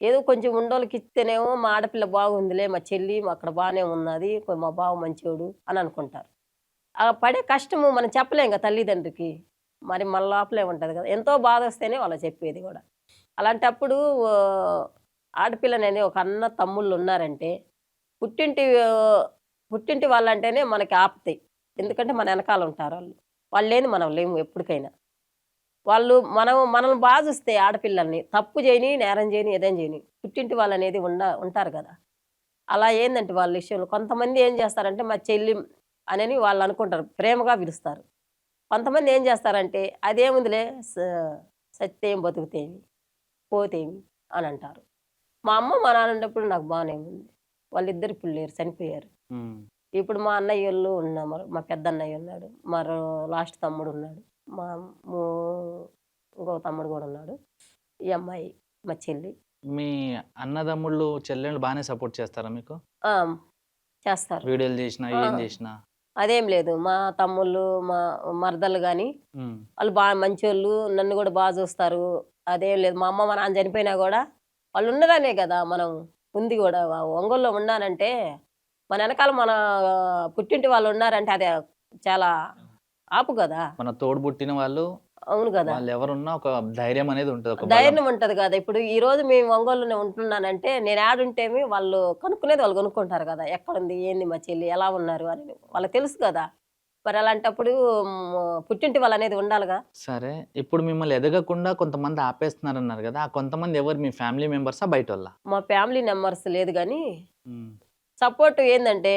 ఏదో కొంచెం ఉండోళ్ళకి ఇస్తేనేమో మా ఆడపిల్ల బాగుందిలే, మా చెల్లి అక్కడ బాగానే ఉన్నది, మా బావ మంచోడు అని అనుకుంటారు. ఆ పడే కష్టము మనం చెప్పలేం కదా తల్లిదండ్రికి. మరి మన లోపలే ఉంటది కదా! ఎంతో బాధొస్తేనే వాళ్ళకి చెప్పేది గూడా. అలాంటప్పుడు ఆడపిల్లనని ఒక అన్న, తమ్ముళ్ళున్నారంటే పుట్టింటి పుట్టింటి వాళ్ళంటేనే మనకి ఆప్తే. ఎందుకంటే మన ఎనకాల ఉంటారాళ్ళు. వాళ్ళు లేనిది మనం లేము ఎప్పటికైనా. వాళ్ళు మనల్ని బా చూస్తే ఆడపిల్లల్ని తప్పు చేయని, నేరం చేయని, ఏదైనా చేయని పుట్టింటి వాళ్ళనేది ఉంటారు కదా! అలా ఏందంటే వాళ్ళ విషయంలో కొంతమంది ఏం చేస్తారంటే మా చెల్లి అనని వాళ్ళు అనుకుంటారు. ప్రేమగా పిలుస్తారు. కొంతమంది ఏం చేస్తారంటే అదేముందిలే సత్తేం బతుకుతేమి, పోతేమి అని అంటారు. మా అమ్మ, మా నాన్న ఉన్నప్పుడు నాకు బానే ఉంది. వాళ్ళిద్దరు ఇప్పుడు లేరు, చనిపోయారు. హ్మ్. ఇప్పుడు మా అన్నయ్యోళ్ళు ఉన్నారు. మా పెద్దన్నయ్య ఉన్నాడు. మరో లాస్ట్ తమ్ముడున్నాడు. మా మూ ఇంకో తమ్ముడు గూడా ఉన్నాడు. ఈ అమ్మాయి మా చెల్లి. మీ అన్నదమ్ముళ్ళు, చెల్లెళ్ళు బానే సపోర్ట్ చేస్తారా మీకు? ఆ! చేస్తారు. వీడియోలు చేసినా, ఆ! ఏం చేసినా? అదేం లేదు. మా తమ్ముళ్ళు, మా మరదళ్ళు గాని హ్మ్. వాళ్ళు మంచోళ్ళు. నన్ను గూడా చూస్తారు. అదేం లేదు. మా అమ్మ, మా నాన్న చనిపోయినా గూడా వాళ్ళున్నదనే గదా! మనం ఉంది గూడా. ఒంగోలులో ఉన్నానంటే మన ఎనకాల మన పుట్టింటి వాళ్ళున్నారంటే అది చాలా ఆపు గదా! మన తోడ్బుట్టిన వాళ్ళు, అవును గదా! వాళ్ళెవరున్నా ఒక ధైర్యం అనేది ఉంటది. ఒక బలం. ధైర్యం ఉంటది గదా! ఇప్పుడు ఈరోజు మేము ఒంగోలులోనే ఉంటున్నానంటే నేను యాడుంటేమి వాళ్ళు కనుక్కునేది వాళ్ళు కనుక్కుంటారు గదా! ఎక్కడుంది? ఏంది మా చెల్లి? ఎలా ఉన్నారు? అని వాళ్ళకి తెలుసు గదా! మరి అలాంటప్పుడు పుట్టింటి వాళ్ళనేది ఉండాలిగా. సరే. ఇప్పుడు మిమ్మల్ని ఎదగకుండా కొంతమంది ఆపేస్తున్నారన్నారు గదా! ఆ కొంతమంది ఎవరు? మీ ఫ్యామిలీ మెంబర్సా? బయటోళ్ళా? మా ఫ్యామిలీ మెంబర్స్ లేదు గానీ హ్మ్. సపోర్ట్ ఏందంటే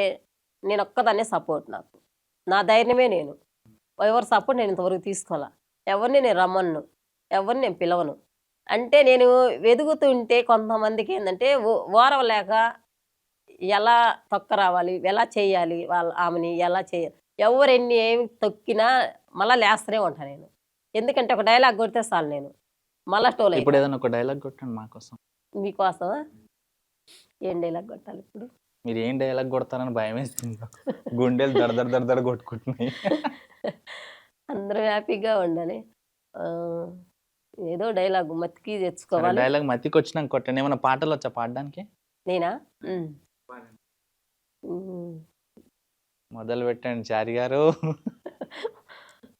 నేనొక్కదాన్నే సపోర్ట్ నాకు. నా ధైర్యమే నేను. ఎవరి సపోర్ట్ నేను ఇంతవరకు తీసుకోలా. ఎవరిని నేను రమ్మను. ఎవరిని నేను పిలవను. అంటే నేను వెదుగుతుంటే కొంతమందికేందంటే ఓర్వలేక ఎలా రావాలి? ఎలా చేయాలి? ఆమెని ఎలా చేయాలి? ఎవరెన్ని ఏమి తొక్కినా మళ్ళా లేస్తనే ఉంటా నేను. ఎందుకంటే ఒక డైలాగ్ కొడితే చాలు నేను. మళ్ళా టోల్ అయితా. ఇప్పుడేదైనా ఒక డైలాగ్ కొట్టండి మా కోసం. మీకోసమా? ఏం డైలాగ్ కొట్టాలిప్పుడు? మీరు ఏం డైలాగ్ కొడతారని భయమేస్తుంది నాకు. గుండెలు దడ దడ దడ దడ కొట్టుకుంటున్నాయి. అందరూ హ్యాపీగా ఉండాలి. ఆహ్, ఏదో డైలాగ్ మతికి సరే తెచ్చుకోవాలి. డైలాగ్ మతికొచ్చినాక కొట్టండి. ఏమన్నా పాటలొచ్చా పాడడానికి? నేనా? హ్మ్. హ్మ్. మొదలు పెట్టండి చారి గారు.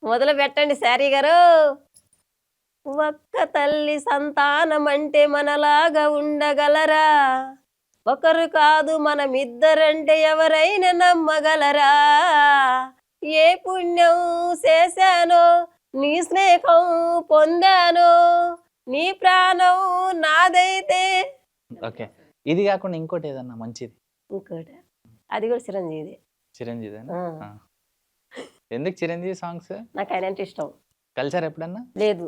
మొదలు పెట్టండి శారీ గారు. ఒక్క తల్లి సంతానమంటే మనలాగా ఉండగలరా? ఒకరు కాదు మనమిద్దరంటే ఎవరైనా నమ్మగలరా? ఏ పుణ్యం చేశానో నీ స్నేహం పొందానో నీ ప్రాణం నాదైతే. ఓకే. ఇది గాకుండా ఇంకోటేదన్నా మంచిది. ఇంకోటి అది కూడా చిరంజీవిది. చిరంజీవేనా? ఆ. ఆ! ఎందుకు చిరంజీవి సాంగ్స్? నాకు ఆయన అంటే ఇష్టం. కలిసారా ఎప్పుడన్నా? లేదు,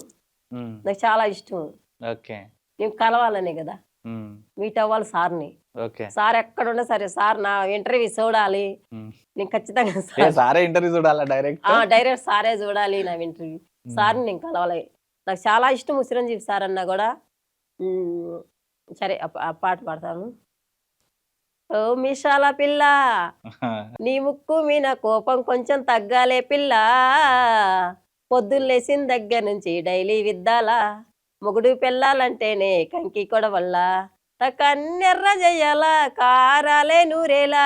హ్మ్. నాకు చాలా ఇష్టం. ఓకే. నేను కలవాలనే కదా హ్మ్. మీట్ అవ్వాలి సార్ని. ఓకే. సార్ ఎక్కడున్నా సరే సార్ నా ఇంటర్వ్యూ చూడాలి. హ్మ్. నేను ఖచ్చితంగా ఏ సారే ఇంటర్వ్యూ చూడాలా డైరెక్ట్? డైరెక్ట్ సారే చూడాలి నా ఇంటర్వ్యూ. సార్ని నేను కలవాలి. నాకు చాలా ఇష్టము చిరంజీవి సార్ అన్నా కూడా. హ్మ్. సరే ఆ పాట పాడతాను. ఓ మిషాల పిల్ల నీ ముక్కు మీద కోపం కొంచెం తగ్గాలే పిల్ల. పొద్దున్నేసిన దగ్గర నుంచి డైలీ విద్దాలా. మొగుడు పెళ్ళాలంటేనే కంకి కొడవల్ల. కన్నెర్ర జయ్యాల కారాలే నూరేలా.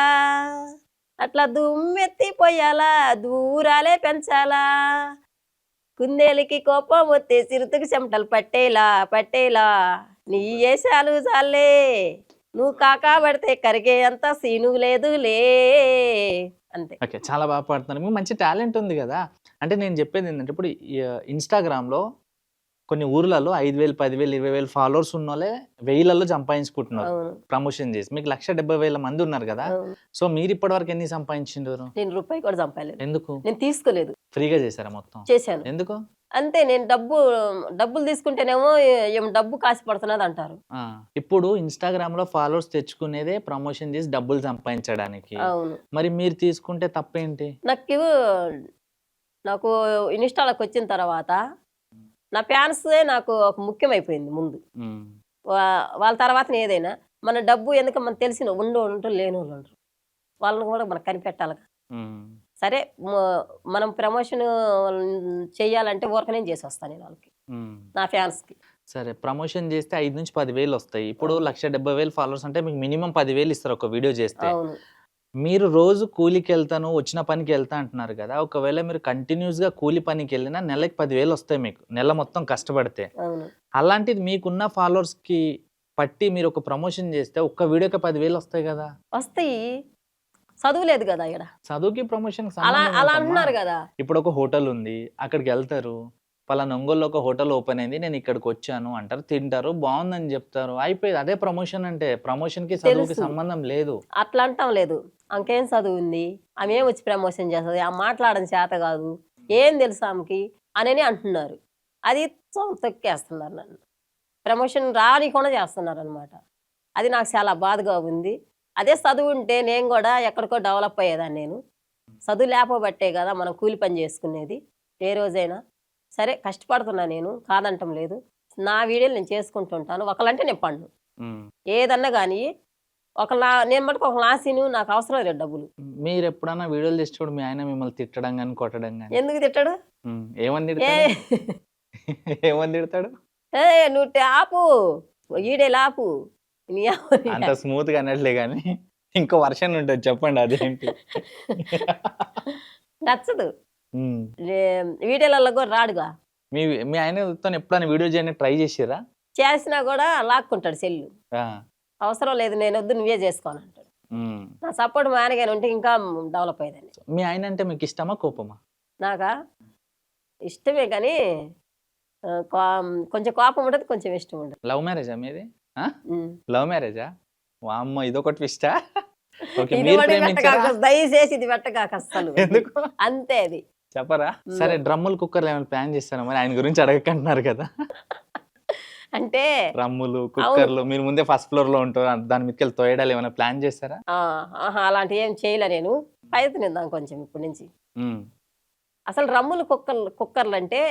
అట్లా దుమ్మెత్తిపోయాలా దూరాలే పెంచాలా. కుందేలికి కోపం వస్తే సిరుతుకి చెమటలు పట్టేలా నీ ఏషాలు చాలే. నువ్వు కాకాబడితే కరిగే అంత సీను లేదులే. అంతే. ఓకే. చాలా బాగా పాడుతున్నారు. మీకు మంచి టాలెంట్ ఉంది గదా! అంటే నేను జెప్పేదేంటంటే ఇప్పుడు ఇన్‌స్టాగ్రామ్‌లో కొన్ని ఊర్లలో 5,000, 10,000, 20,000 ఫాలోవర్స్ ఉన్నోళ్ళే వెయ్యిలలో సంపాదించుకుంటున్నారు. అవును. ప్రమోషన్ జేసి. మీకు 1,70,000 మంది ఉన్నారు గదా! అవును. సో మీరు ఇప్పటి వరకు ఎన్ని సంపాదించిండ్రు? నేను రూపాయి కూడా సంపాదలేదు. ఎందుకు? నేను తీసుకోలేదు. ఫ్రీగా చేసారా మొత్తం? చేశాను. ఎందుకు? అంతే. నేను డబ్బులు తీసుకుంటేనేమో ఏం డబ్బు కాసి పడుతున్నదంటారు. ఆ! ఇప్పుడు ఇన్‌స్టాగ్రామ్‌లో ఫాలోవర్స్ తెచ్చుకునేదే ప్రమోషన్ చేసి డబ్బులు సంపాదించడానికి. అవును. మరి మీరు తీసుకుంటే తప్పేంటి? నాకు ఇన్‌స్టా‌లోకొచ్చిన తర్వాత నా ఫ్యాన్సే నాకు ఒక ముఖ్యమైపోయింది ముందు. హ్మ్. వాళ్ళ తర్వాతనే ఏదైనా. మన డబ్బు ఎందుకు మనకు తెలిసిన ఉంటరు లేనోళ్ళుంటరు. వాళ్ళని కూడా మనం కనిపెట్టాలిగా. హ్మ్. సరే మనం ప్రమోషన్ చేయాలంటే ఊరకనే చేసొస్తా నేను వాళ్ళకి. హ్మ్. నా ఫ్యాన్స్‌కి. సరే. ప్రమోషన్ జేస్తే 5,000-10,000 ఒస్తాయి. ఇప్పుడు 1,70,000 ఫాలోవర్స్ అంటే మీకు మినిమమ్ 10,000 ఇస్తారు ఒక వీడియో జేస్తే. అవును. మీరు రోజు కూలికి వెళ్తాను, వచ్చిన పనికి వెళ్తా అంటున్నారు కదా! ఒకవేళ మీరు కంటిన్యూస్‌గా కూలి పనికి వెళ్ళినా నెలకి 10,000 వస్తాయి మీకు. నెల మొత్తం కష్టపడితే. అవును. అలాంటిది మీకున్న ఫాలోవర్స్‌కి పట్టి మీరు ఒక ప్రమోషన్ చేస్తే ఒక్క వీడియోకి 10,000 వస్తాయి కదా! వస్తాయి. చదువు లేదు కదా ఇక్కడ. చదువుకి ప్రమోషన్‌కి అలా సంబంధం అలా ఏంటమ్మా? అంటున్నారు కదా. ఇప్పుడు ఒక హోటల్ ఉంది. అక్కడికి వెళ్తారు. పలానా ఒంగోలులో ఒక హోటల్ ఓపెన్ అయింది. నేను ఇక్కడికి వచ్చాను అంటారు. తింటారు. బావుందని చెప్తారు. అయిపోయేది. అదే ప్రమోషన్ అంటే. ప్రమోషన్‌కి చదువుకి తెలుసు. సంబంధం లేదు. అట్లా అంటాం లేదు. ఆమెకేం చదువు ఉంది, ఆమె ఏం వచ్చి ప్రమోషన్ చేస్తుంది, ఆమె మాట్లాడడం చేత కాదు, ఏం తెలుసు ఆమెకి అని అంటున్నారు. అది తొక్కేస్తున్నారు నన్ను. ప్రమోషన్ రానికుండా చేస్తున్నారు అనమాట. అది నాకు చాలా బాధగా ఉంది. అదే చదువు ఉంటే నేను కూడా ఎక్కడికో డెవలప్ అయ్యేదాన్ని నేను. చదువు లేకపోబట్టే కదా మనం కూలి పని చేసుకునేది ఏ రోజైనా. సరే కష్టపడుతున్నా నేను, కాదంటం లేదు. నా వీడియోలు నేను చేసుకుంటుంటాను. ఒకళ్ళంటే నేను పడను. హ్మ్. ఏదన్నా కానీ నేను మటుకు ఒక లాసిను, నాకు అవసరం లేదు డబ్బులు. మీరెప్పుడన్నా వీడియోలు చేసేటప్పుడు మీ ఆయన మిమ్మల్ని తిట్టడం గాని, కొట్టడం గాని? ఎందుకు తిట్టాడు? ఏమని ఏ తిడతాడు? ఏమని తిడతాడు? ఏ నువ్వు ఆపు, ఈడేలు ఆపు. నీ అంత స్మూత్‌గా అనట్లే గాని ఇంకో వర్షన్ ఉంటది చెప్పండి అదేంటి? నచ్చదు. హ్మ్. వీడియోలలో కూడా రాడుగా. మీ మీ ఆయనతోని ఎప్పుడైనా వీడియో చేయడానికి ట్రై చేసిర్రా? చేసినా కూడా లాక్కుంటాడు సెల్లు. ఆ! అవసరం లేదు, నేను వద్దు, నువ్వే చేసుకోని అంటాడు. హ్మ్. నా సపోర్ట్ మా ఆయనగానే ఉంటే ఇంకా డెవలప్ అయ్యేదాన్ని. మీ ఆయన అంటే మీకు ఇష్టమా? కోపమా? నాకా ఇష్టమే కానీ కొంచెం కోపం ఉంటుంది, కొంచెం ఇష్టం ఉండదు. లవ్ మ్యారేజా మీది? ఆ? ఉమ్. లవ్ మ్యారేజా? వామ్మో! ఇదొక ట్విస్టా? ఓకే. ఇది మీరు మటుకు ప్రేమించారా? పెట్టగాక, దయచేసి ఇది పెట్టగాక అస్సలు. ఎందుకు? అంతే అది. చెప్పరా? సరే డ్రమ్ములు, కుక్కర్లు ఏమైనా ప్లాన్ చేస్తారా మరి? ఆయన గురించి అడగకంటున్నారు కదా! అంటే డ్రమ్ములు, కుక్కర్లు మీరు ముందే ఫస్ట్ ఫ్లోర్‌లో ఉంటారు. దాని మీదకెళ్ళి తోయడాలు ఏమైనా ప్లాన్ చేస్తారా? ఆహా అలాంటివి ఏం చేయలే నేను. ప్రయత్నిద్దాం కొంచెం ఇప్పటి నుంచి. హ్మ్. అసలు రమ్ములు కుక్కర్లు అంటే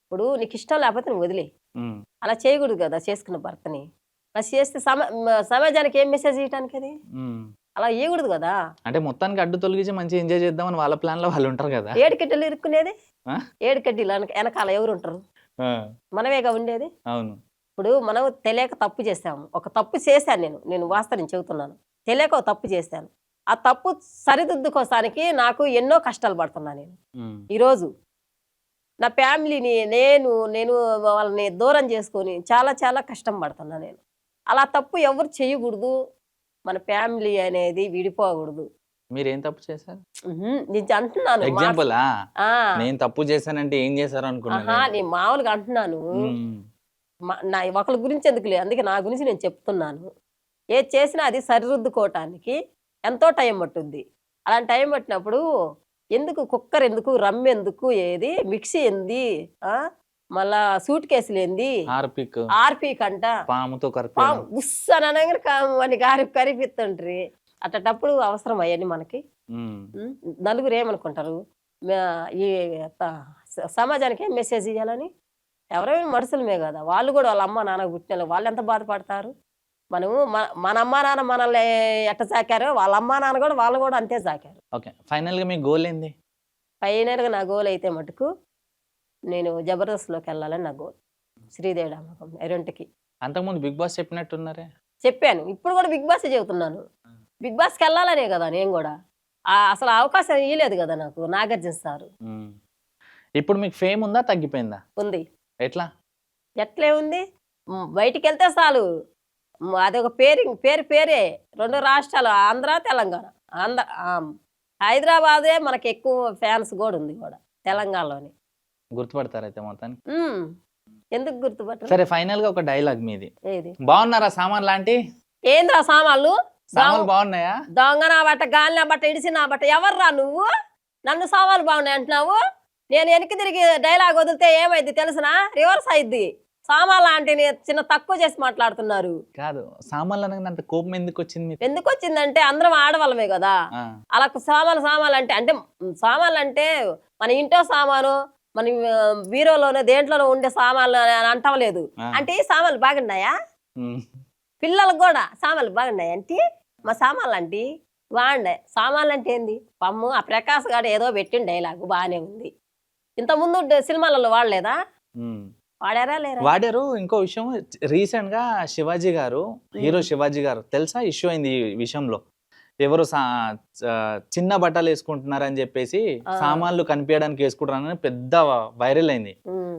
ఇప్పుడు నీకు ఇష్టం లేకపోతే నువ్వు వదిలే. హ్మ్. అలా చేయకూడదు కదా చేసుకున్న భర్తని. అలా చేస్తే సమాజానికి ఏం మెసేజ్ ఇవ్వటానికి అది? హ్మ్. అలా ఇవ్వకూడదు కదా. అంటే మొత్తానికి అడ్డు తొలగించి మంచిగా ఎంజాయ్ చేద్దామని వాళ్ళ ప్లాన్‌లో వాళ్ళు ఉంటారు కదా! ఏడు కడ్డీలు ఇరుక్కునేది, ఆ? ఏడు కడ్డీలు వెనకాల ఎవరు ఉంటారు? ఆ! మనమేగా ఉండేది. అవును. ఇప్పుడు మనం తెలియక తప్పు చేసాము. ఒక తప్పు చేశాను నేను వాస్తవం చెబుతున్నాను. తెలియక ఒక తప్పు చేశాను. ఆ తప్పు సరిదిద్దుకోసానికి నాకు ఎన్నో కష్టాలు పడుతున్నా నేను. హ్మ్. ఈరోజు నా ఫ్యామిలీని నేను వాళ్ళని దూరం చేసుకొని చాలా చాలా కష్టం పడుతున్నా నేను. అలా తప్పు ఎవరు చేయకూడదు. మన ఫ్యామిలీ అనేది విడిపోకూడదు. మీరేం తప్పు చేశారు? నేను అంటున్నాను. ఎగ్జాంపులా? ఆ, నేను తప్పు చేశానంటే ఏం చేశారు అనుకున్నాను ఆహా నేను. నేను మామూలుగా అంటున్నాను. హ్మ్. నా ఒకరి గురించి ఎందుకులే, అందుకే నా గురించి నేను చెప్తున్నాను. ఏది చేసినా అది సరిదిద్దుకోవటానికి ఎంతో టైం పట్టుద్ది. అలాంటి టైం పట్టినప్పుడు ఎందుకు కుక్కర్ ఎందుకు, రమ్ ఎందుకు, ఏది మిక్సీ ఏంది, మళ్ళా సూట్ కేసులు ఏంది, హార్పిక్, ఆర్పీక్ అంట, పాముతో కరిపేయడం. ఉస్ అని అనగానే వాడిని కరిపిస్తుండ్రి. అట్టప్పుడు అవసరం అవన్నీ మనకి. హ్మ్. నలుగురు ఏమనుకుంటారు, ఈ సమాజానికి ఏం మెసేజ్ ఇవ్వాలని? ఎవరైనా మనుషులమే కదా, వాళ్ళు కూడా వాళ్ళ అమ్మ నాన్న పుట్టిన వాళ్ళు ఎంత బాధపడతారు. మనము మన అమ్మా నాన్న మనల్ని ఎట్ట సాకారో వాళ్ళ అమ్మా నాన్న కూడా వాళ్ళు కూడా అంతే సాకారు. ఓకే. ఫైనల్‌గా మీ గోల్ ఏంది? ఫైనల్గా నా గోల్ అయితే మటుకు నేను జబర్దస్త్లోకి వెళ్ళాలని నా గోల్. శ్రీదేవి నమ్మకం ఎరంటికి అంతకుముందు బిగ్ బాస్ చెప్పినట్టున్నారే? చెప్పాను. ఇప్పుడు కూడా బిగ్ బాస్ చెబుతున్నాను. బిగ్ బాస్కి వెళ్ళాలనే కదా నేను కూడా. అసలు అవకాశం ఇవ్వలేదు కదా నాకు నాగార్జున సారు. హ్మ్. ఇప్పుడు మీకు ఫేమ్ ఉందా? తగ్గిపోయిందా? ఉంది. ఎట్లా? ఎట్లే ఉంది, బయటికి వెళ్తే చాలు అదొక పేరే. 2 రాష్ట్రాలు ఆంధ్ర తెలంగాణ. హైదరాబాదే మనకి ఎక్కువ ఫ్యాన్స్ కూడా ఉంది కూడా తెలంగాణలోని. గుర్తుపడతారైతే మొత్తానికి. ఎందుకు గుర్తుపట్టరు? సరే ఫైనల్‌గా ఒక డైలాగ్ మీది. ఏది? బాగున్నారా సామాన్ లాంటి? ఏంద్రా సామాన్లు? సామాన్లు బాగున్నాయా? దొంగ నా బట్ట, గాలి నా బట్ట, ఇడిసి నా బట్ట. ఎవర్రా నువ్వు? నన్ను సామాన్లు బాగున్నాయి అంటున్నావు? నేను వెనక్కి తిరిగి డైలాగ్ వదిలితే ఏమైంది తెలుసునా? రివర్స్ అయిద్ది. సామాన్లు అంటే చిన్న తక్కువ చేసి మాట్లాడుతున్నారు. కాదు. సామాన్లు అనగానే అంత కోపం ఎందుకు వచ్చింది మీకు? ఎందుకు వచ్చిందంటే అందరం ఆడవాళ్ళమే కదా. ఆ. అలా సామాన్లు అంటే సామాన్లు అంటే మన ఇంట్లో సామాను, మన బీరోలోనే దేంట్లోనే ఉండే సామాన్లు అని అంటాం లేదు. అంటే ఈ సామాన్లు బాగున్నాయా? పిల్లలకు కూడా సామాన్లు బాగున్నాయి అంటే మా సామాన్లు అంటే బాగున్నాయి. సామాన్లు అంటే ఏంది? పమ్ము ఆ ప్రకాష్ గారు ఏదో పెట్టిన డైలాగు బాగానే ఉంది. ఇంతకుముందు సినిమాలలో వాడలేదా? వాడారా లేరా? వాడారు. ఇంకో విషయం, రీసెంట్ గా శివాజీ గారు, హీరో శివాజీ గారు తెలుసా ఇష్యూ అయింది ఈ విషయంలో. ఎవరు చిన్న బట్టలు వేసుకుంటున్నారని చెప్పేసి సామాన్లు కనిపించడానికి వేసుకుంటారని పెద్ద వైరల్ అయింది.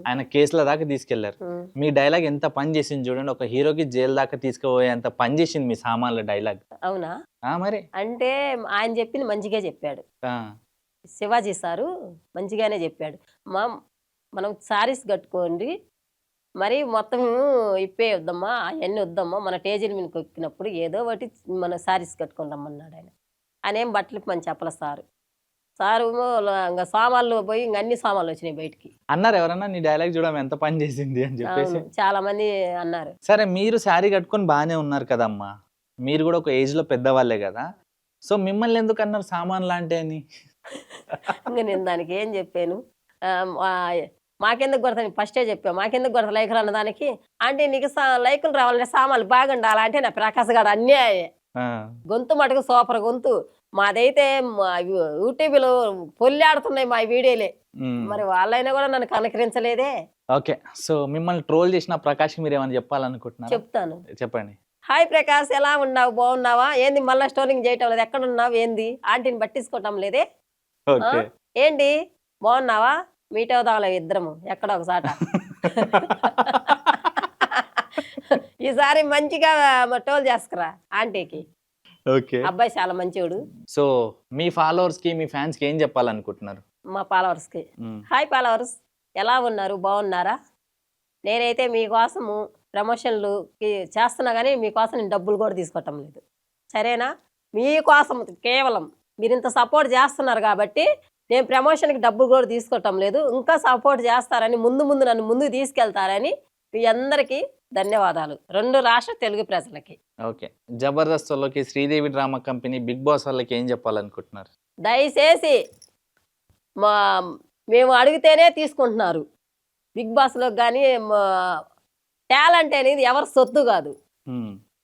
ఆయన కేసుల దాకా తీసుకెళ్లారు. మీ డైలాగ్ ఎంత పని చేసింది చూడండి, ఒక హీరోకి జైలు దాకా తీసుకుపోయేంత పని చేసింది మీ సామాన్ల డైలాగ్. అవునా? మరి అంటే ఆయన చెప్పింది మంచిగా చెప్పాడు. శివాజీ సారు మంచిగానే చెప్పాడు. మనం సారీస్ కట్టుకోండి, మరి మొత్తం ఇప్పే వద్దమ్మా, అవన్నీ వద్దమ్మా, మన టేజీల మీద ఎక్కినప్పుడు ఏదో ఒకటి మన సారీస్ కట్టుకొని రమ్మన్నాడు ఆయన. ఆయన ఏం బట్టలు మనం చెప్పలే సారు. ఇంకా సామాన్లు పోయి ఇంక అన్ని సామాన్లు వచ్చినాయి బయటికి. అన్నారు ఎవరన్నా నీ డైలాగ్ చూడడం ఎంత పని చేసింది అని చెప్పేసి? చాలా మంది అన్నారు. సరే, మీరు శారీ కట్టుకొని బాగానే ఉన్నారు కదమ్మా, మీరు కూడా ఒక ఏజ్ లో పెద్దవాళ్ళే కదా, సో మిమ్మల్ని ఎందుకు అన్నారు సామాన్ లాంటి అని? ఇంకా నేను దానికి ఏం చెప్పాను, మాకెందుకు కొడతాను ఫస్టే చెప్పాను, మాకెందుకు కొడతా లైకులు అన్నదానికి, అంటే నీకు లైకులు రావాలంటే సామాన్లు బాగుండాలా అంటే నా ప్రకాశ్ గారు అన్నీ గొంతు మటుకు సూపర్ గొంతు మాదైతే. యూట్యూబ్లో పొల్లాడుతున్నాయి మా వీడియోలే, మరి వాళ్ళైనా కూడా నన్ను కనకరించలేదే. ఓకే, సో మిమ్మల్ని ట్రోల్ చేసిన ప్రకాష్ మీరు ఏమైనా చెప్పాలనుకుంటున్నారు? చెప్తాను, చెప్పండి. హాయ్ ప్రకాష్, ఎలా ఉన్నావు, బాగున్నావా, ఏంది మళ్ళీ స్టోరింగ్ చేయటం లేదు, ఎక్కడ ఉన్నావు, ఏంది ఆంటీని పట్టించుకోవటం లేదే, ఏంటి బాగున్నావా, మీట్ అవుదాంలే ఇద్దరము ఎక్కడ ఒకసాట. ఈసారి మంచిగా టోల్ చేసుకురా ఆంటీకి. ఓకే, అబ్బాయి చాలా మంచివాడు. సో మీ ఫాలోవర్స్ కి మీ ఫ్యాన్స్ కి ఏం చెప్పాలనుకుంటున్నారు? మా ఫాలోవర్స్ కి హాయ్ ఫాలోవర్స్, ఎలా ఉన్నారు, బాగున్నారా, నేనైతే మీకోసము ప్రమోషన్లుకి చేస్తున్నా కానీ మీకోసం నేను డబ్బులు కూడా తీసుకోవటం లేదు, సరేనా? మీకోసం కేవలం మీరు ఇంత సపోర్ట్ చేస్తున్నారు కాబట్టి నేను ప్రమోషన్కి డబ్బులు కూడా తీసుకోవటం లేదు. ఇంకా సపోర్ట్ చేస్తారని, ముందు నన్ను ముందుకు తీసుకెళ్తారని మీ అందరికీ ధన్యవాదాలు, 2 రాష్ట్ర తెలుగు ప్రజలకి. ఓకే, జబర్దస్త్ వాళ్ళకి, Sridevi Drama Company, Bigg Boss వాళ్ళకి ఏం చెప్పాలనుకుంటున్నారు? దయచేసి మేము అడిగితేనే తీసుకుంటున్నారు. బిగ్ బాస్లో కానీ టాలెంట్ అనేది ఎవరి సొత్తు కాదు,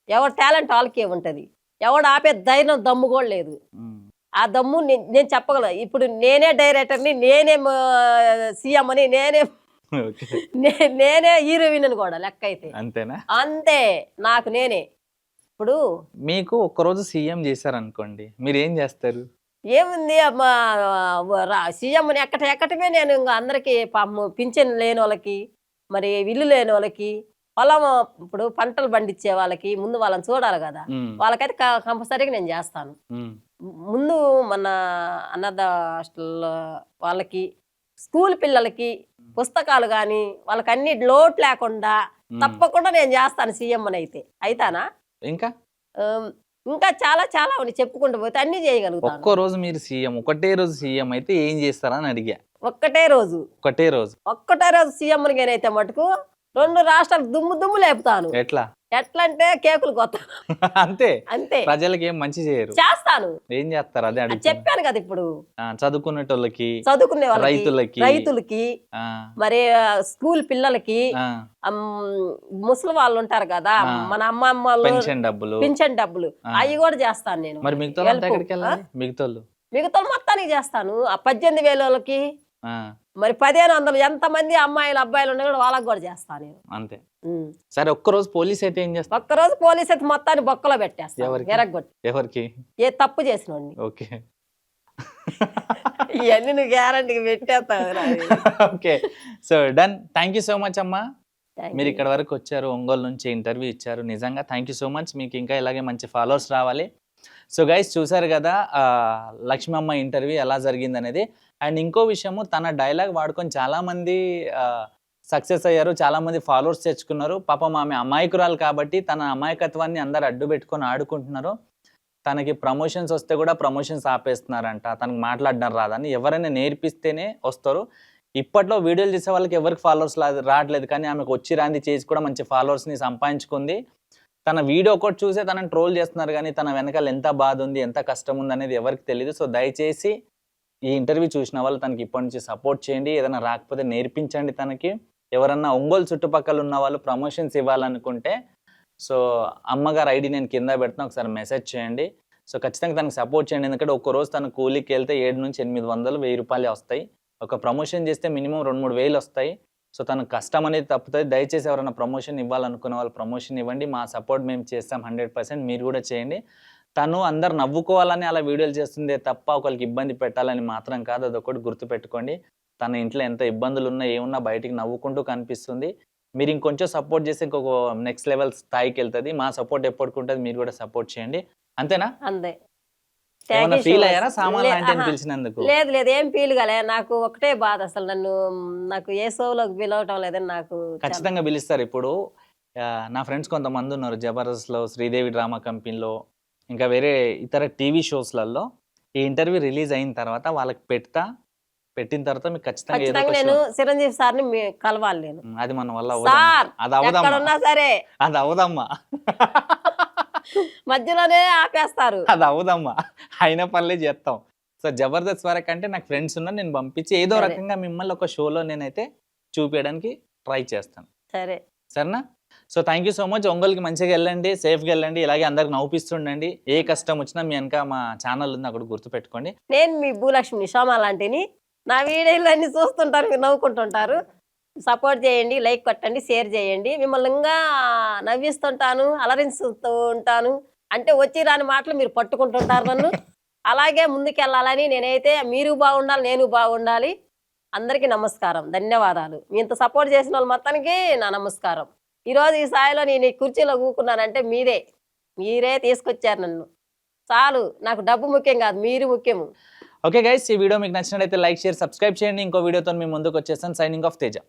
ఎవరి టాలెంట్ వాళ్ళకే ఉంటుంది. ఎవడు ఆపే ధైర్యం దమ్ము కూడా లేదు. ఆ దమ్ము నేను చెప్పగలను. ఇప్పుడు నేనే డైరెక్టర్ని, నేనే సీఎం అని, నేనే హీరోయిన్ అని కూడా లెక్క అయితే. అంతేనా? అంతే, నాకు నేనే. ఇప్పుడు మీకు ఒక్కరోజు సీఎం చేశారనుకోండి, మీరు ఏం చేస్తారు? ఏముంది, సీఎంని ఎక్కటమే నేను ఇంకా అందరికి పాపం పింఛన్ లేని వాళ్ళకి, మరి ఇల్లు లేని వాళ్ళకి, పొలం ఇప్పుడు పంటలు పండించే వాళ్ళకి ముందు వాళ్ళని చూడాలి కదా, వాళ్ళకైతే కంపల్సరీగా నేను చేస్తాను. ముందు మన అనాథ హాస్టల్ వాళ్ళకి, స్కూల్ పిల్లలకి పుస్తకాలు కానీ వాళ్ళకి అన్ని లోటు లేకుండా తప్పకుండా నేను చేస్తాను సీఎం అని. అయితానా? ఇంకా చాలా చాలా చెప్పుకుంటూ పోతే అన్ని చేయగలుగుతాను. ఒక్కో రోజు మీరు సీఎం, ఒకటే రోజు సీఎం అయితే ఏం చేస్తారని అడిగా. ఒక్కటే రోజు సీఎం నేనైతే మటుకు 2 రాష్ట్రాలు దుమ్ము లేపుతాను. ఎట్లా అంటే కేకులు కొత్త అంతే. ప్రజలకి ఏం మంచి చేయరు, చేస్తాను. ఏం చేస్తారు అదే చెప్పాను కదా. ఇప్పుడు చదువుకునే రైతులకి, మరి స్కూల్ పిల్లలకి, ముసలి వాళ్ళు ఉంటారు కదా, మన అమ్మమ్మలు పింఛన్ డబ్బులు అవి కూడా చేస్తాను నేను. మరి మిగతా మొత్తానికి చేస్తాను. ఆ 18,000 వాళ్ళకి, మరి 1500 ఎంతమంది అమ్మాయిలు అబ్బాయిలు ఉన్నా కూడా వాళ్ళకి కూడా చేస్తాను నేను. అంతే. సరే, ఒక్కరోజు పోలీస్ అయితే ఏం చేస్తా? ఒక్కరోజు పోలీస్ అయితే మొత్తాన్ని బొక్కలో పెట్టేస్తాను, ఎరగొట్టి. ఎవరికి? ఏ తప్పు చేసిన. ఓకే, ఇవన్నీ నువ్వు గ్యారంటీగా పెట్టేస్తావు. Okay, so done. Thank you so much అమ్మా, మీరు ఇక్కడ వరకు వచ్చారు, ఒంగోలు నుంచి ఇంటర్వ్యూ ఇచ్చారు. నిజంగా థ్యాంక్ యూ సో మచ్. మీకు ఇంకా ఇలాగే మంచి ఫాలోవర్స్ రావాలి. సో గైస్, చూసారు కదా లక్ష్మమ్మ ఇంటర్వ్యూ ఎలా జరిగింది అనేది. అండ్ ఇంకో విషయము, తన డైలాగ్ వాడుకొని చాలామంది సక్సెస్ అయ్యారు, చాలామంది ఫాలోవర్స్ తెచ్చుకున్నారు. పాపం ఆమె అమాయకురాలు కాబట్టి తన అమాయకత్వాన్ని అందరు అడ్డు పెట్టుకొని ఆడుకుంటున్నారు. తనకి ప్రమోషన్స్ వస్తే కూడా ప్రమోషన్స్ ఆపేస్తున్నారంట, తనకు మాట్లాడడం రాదని. ఎవరైనా నేర్పిస్తేనే వస్తారు. ఇప్పట్లో వీడియోలు చేసే వాళ్ళకి ఎవరికి ఫాలోవర్స్ రావట్లేదు, కానీ ఆమెకు వచ్చి రాంది చేసి కూడా మంచి ఫాలోవర్స్ని సంపాదించుకుంది. తన వీడియో ఒకటి చూసే తనని ట్రోల్ చేస్తున్నారు, కానీ తన వెనకాల ఎంత బాధ ఉంది, ఎంత కష్టం ఉంది అనేది ఎవరికి తెలియదు. సో దయచేసి ఈ ఇంటర్వ్యూ చూసిన వాళ్ళు తనకి ఇప్పటి నుంచి సపోర్ట్ చేయండి. ఏదైనా రాకపోతే నేర్పించండి తనకి. ఎవరన్నా ఒంగోలు చుట్టుపక్కల ఉన్న వాళ్ళు ప్రమోషన్స్ ఇవ్వాలనుకుంటే, సో అమ్మగారు ఐడి నేను కింద పెడుతున్నా, ఒకసారి మెసేజ్ చేయండి. సో ఖచ్చితంగా తనకు సపోర్ట్ చేయండి. ఎందుకంటే ఒక్కరోజు తను కూలీకి వెళ్తే 7 నుంచి 800, 1000 రూపాయలు వస్తాయి. ఒక ప్రమోషన్ చేస్తే మినిమం 2-3 వేలు వస్తాయి. సో తనకు కష్టం అనేది తప్పుతుంది. దయచేసి ఎవరైనా ప్రమోషన్ ఇవ్వాలనుకున్న వాళ్ళు ప్రమోషన్ ఇవ్వండి. మా సపోర్ట్ మేము చేస్తాం 100%. మీరు కూడా చేయండి. తను అందరు నవ్వుకోవాలని అలా వీడియోలు చేస్తుందే తప్ప ఒకరికి ఇబ్బంది పెట్టాలని మాత్రం కాదు. అదొకటి గుర్తుపెట్టుకోండి. తన ఇంట్లో ఎంత ఇబ్బందులు ఉన్నా ఏమున్నా బయటికి నవ్వుకుంటూ కనిపిస్తుంది. మీరు ఇంకొంచెం సపోర్ట్ చేస్తే ఇంకొక నెక్స్ట్ లెవెల్ స్థాయికి వెళ్తుంది. మా సపోర్ట్ ఎప్పటికుంటుంది, మీరు కూడా సపోర్ట్ చేయండి. అంతేనా? అంతే. ఏమన్నా Thank you ఫీల్ so అయ్యారా much. సామాన్లు ఆంటీ అని ఆహా. పిలిచినందుకు? లేదు లేదు, ఏం ఫీల్ కాలే. నాకు ఒకటే బాధ, అసలు నాకు ఏ షోలోకి పిలవటం లేదని నాకు ఖచ్చితంగా పిలుస్తారు. ఇప్పుడు నా ఫ్రెండ్స్ కొంతమంది ఉన్నారు జబర్దస్త్లో, శ్రీదేవి డ్రామా కంపెనీలో, ఇంకా వేరే ఇతర టీవీ షోస్లలో. ఈ ఇంటర్వ్యూ రిలీజ్ అయిన తర్వాత వాళ్ళకి పెట్టిన తర్వాత మీకు ఖచ్చితంగా ఏదో ఖచ్చితంగా ఒక నేను show. చిరంజీవి సార్ని కలవాలి నేను. అది మన వల్ల అవ్వదమ్మా. సార్ అది అవదమ్మా, ఎక్కడున్నా సరే అది అవదమ్మా, మధ్యలోనే ఆపేస్తారు. అది అవదమ్మా. అయిన పనులే చేస్తాం. సో జబర్దస్త్ వరకు అంటే నాకు ఫ్రెండ్స్ ఉన్నారు, నేను పంపించి ఏదో సరే. రకంగా మిమ్మల్ని ఒక షోలో నేనైతే చూపించడానికి ట్రై చేస్తాను. సరే సరేనా? So thank you so much. ఒంగోలుకి మంచిగా వెళ్ళండి, సేఫ్గా వెళ్ళండి, ఇలాగే అందరికి నవ్వుపిస్తుండండి. ఏ కష్టం వచ్చినా మీ వెనక మా ఛానల్ ఉంది, అక్కడ గుర్తుపెట్టుకోండి. నేను మీ భూలక్ష్మి శోమా లాంటిని. నా వీడియోలు అన్ని చూస్తుంటారు, మీరు నవ్వుకుంటుంటారు. సపోర్ట్ చేయండి, లైక్ కొట్టండి, షేర్ చేయండి. మిమ్మల్ని ఇంకా నవ్విస్తుంటాను, అలరిస్తూ ఉంటాను. అంటే వచ్చి రాని మాటలు మీరు పట్టుకుంటుంటారు నన్ను. అలాగే ముందుకెళ్ళాలని నేనైతే మీరు బాగుండాలి, నేను బాగుండాలి. అందరికీ నమస్కారం, ధన్యవాదాలు. మీ ఇంత సపోర్ట్ చేసిన వాళ్ళు మొత్తానికి నా నమస్కారం. ఈరోజు ఈ స్థాయిలో నేను ఈ కుర్చీలో కూకున్నానంటే మీరే తీసుకొచ్చారు నన్ను. చాలు, నాకు డబ్బు ముఖ్యం కాదు, మీరు ముఖ్యము. ఓకే గైస్, ఈ వీడియో మీకు నచ్చినట్లయితే లైక్, షేర్, సబ్స్క్రైబ్ చేయండి. ఇంకో వీడియోతో మీ ముందుకు వచ్చేస్తాను. Signing off Teja.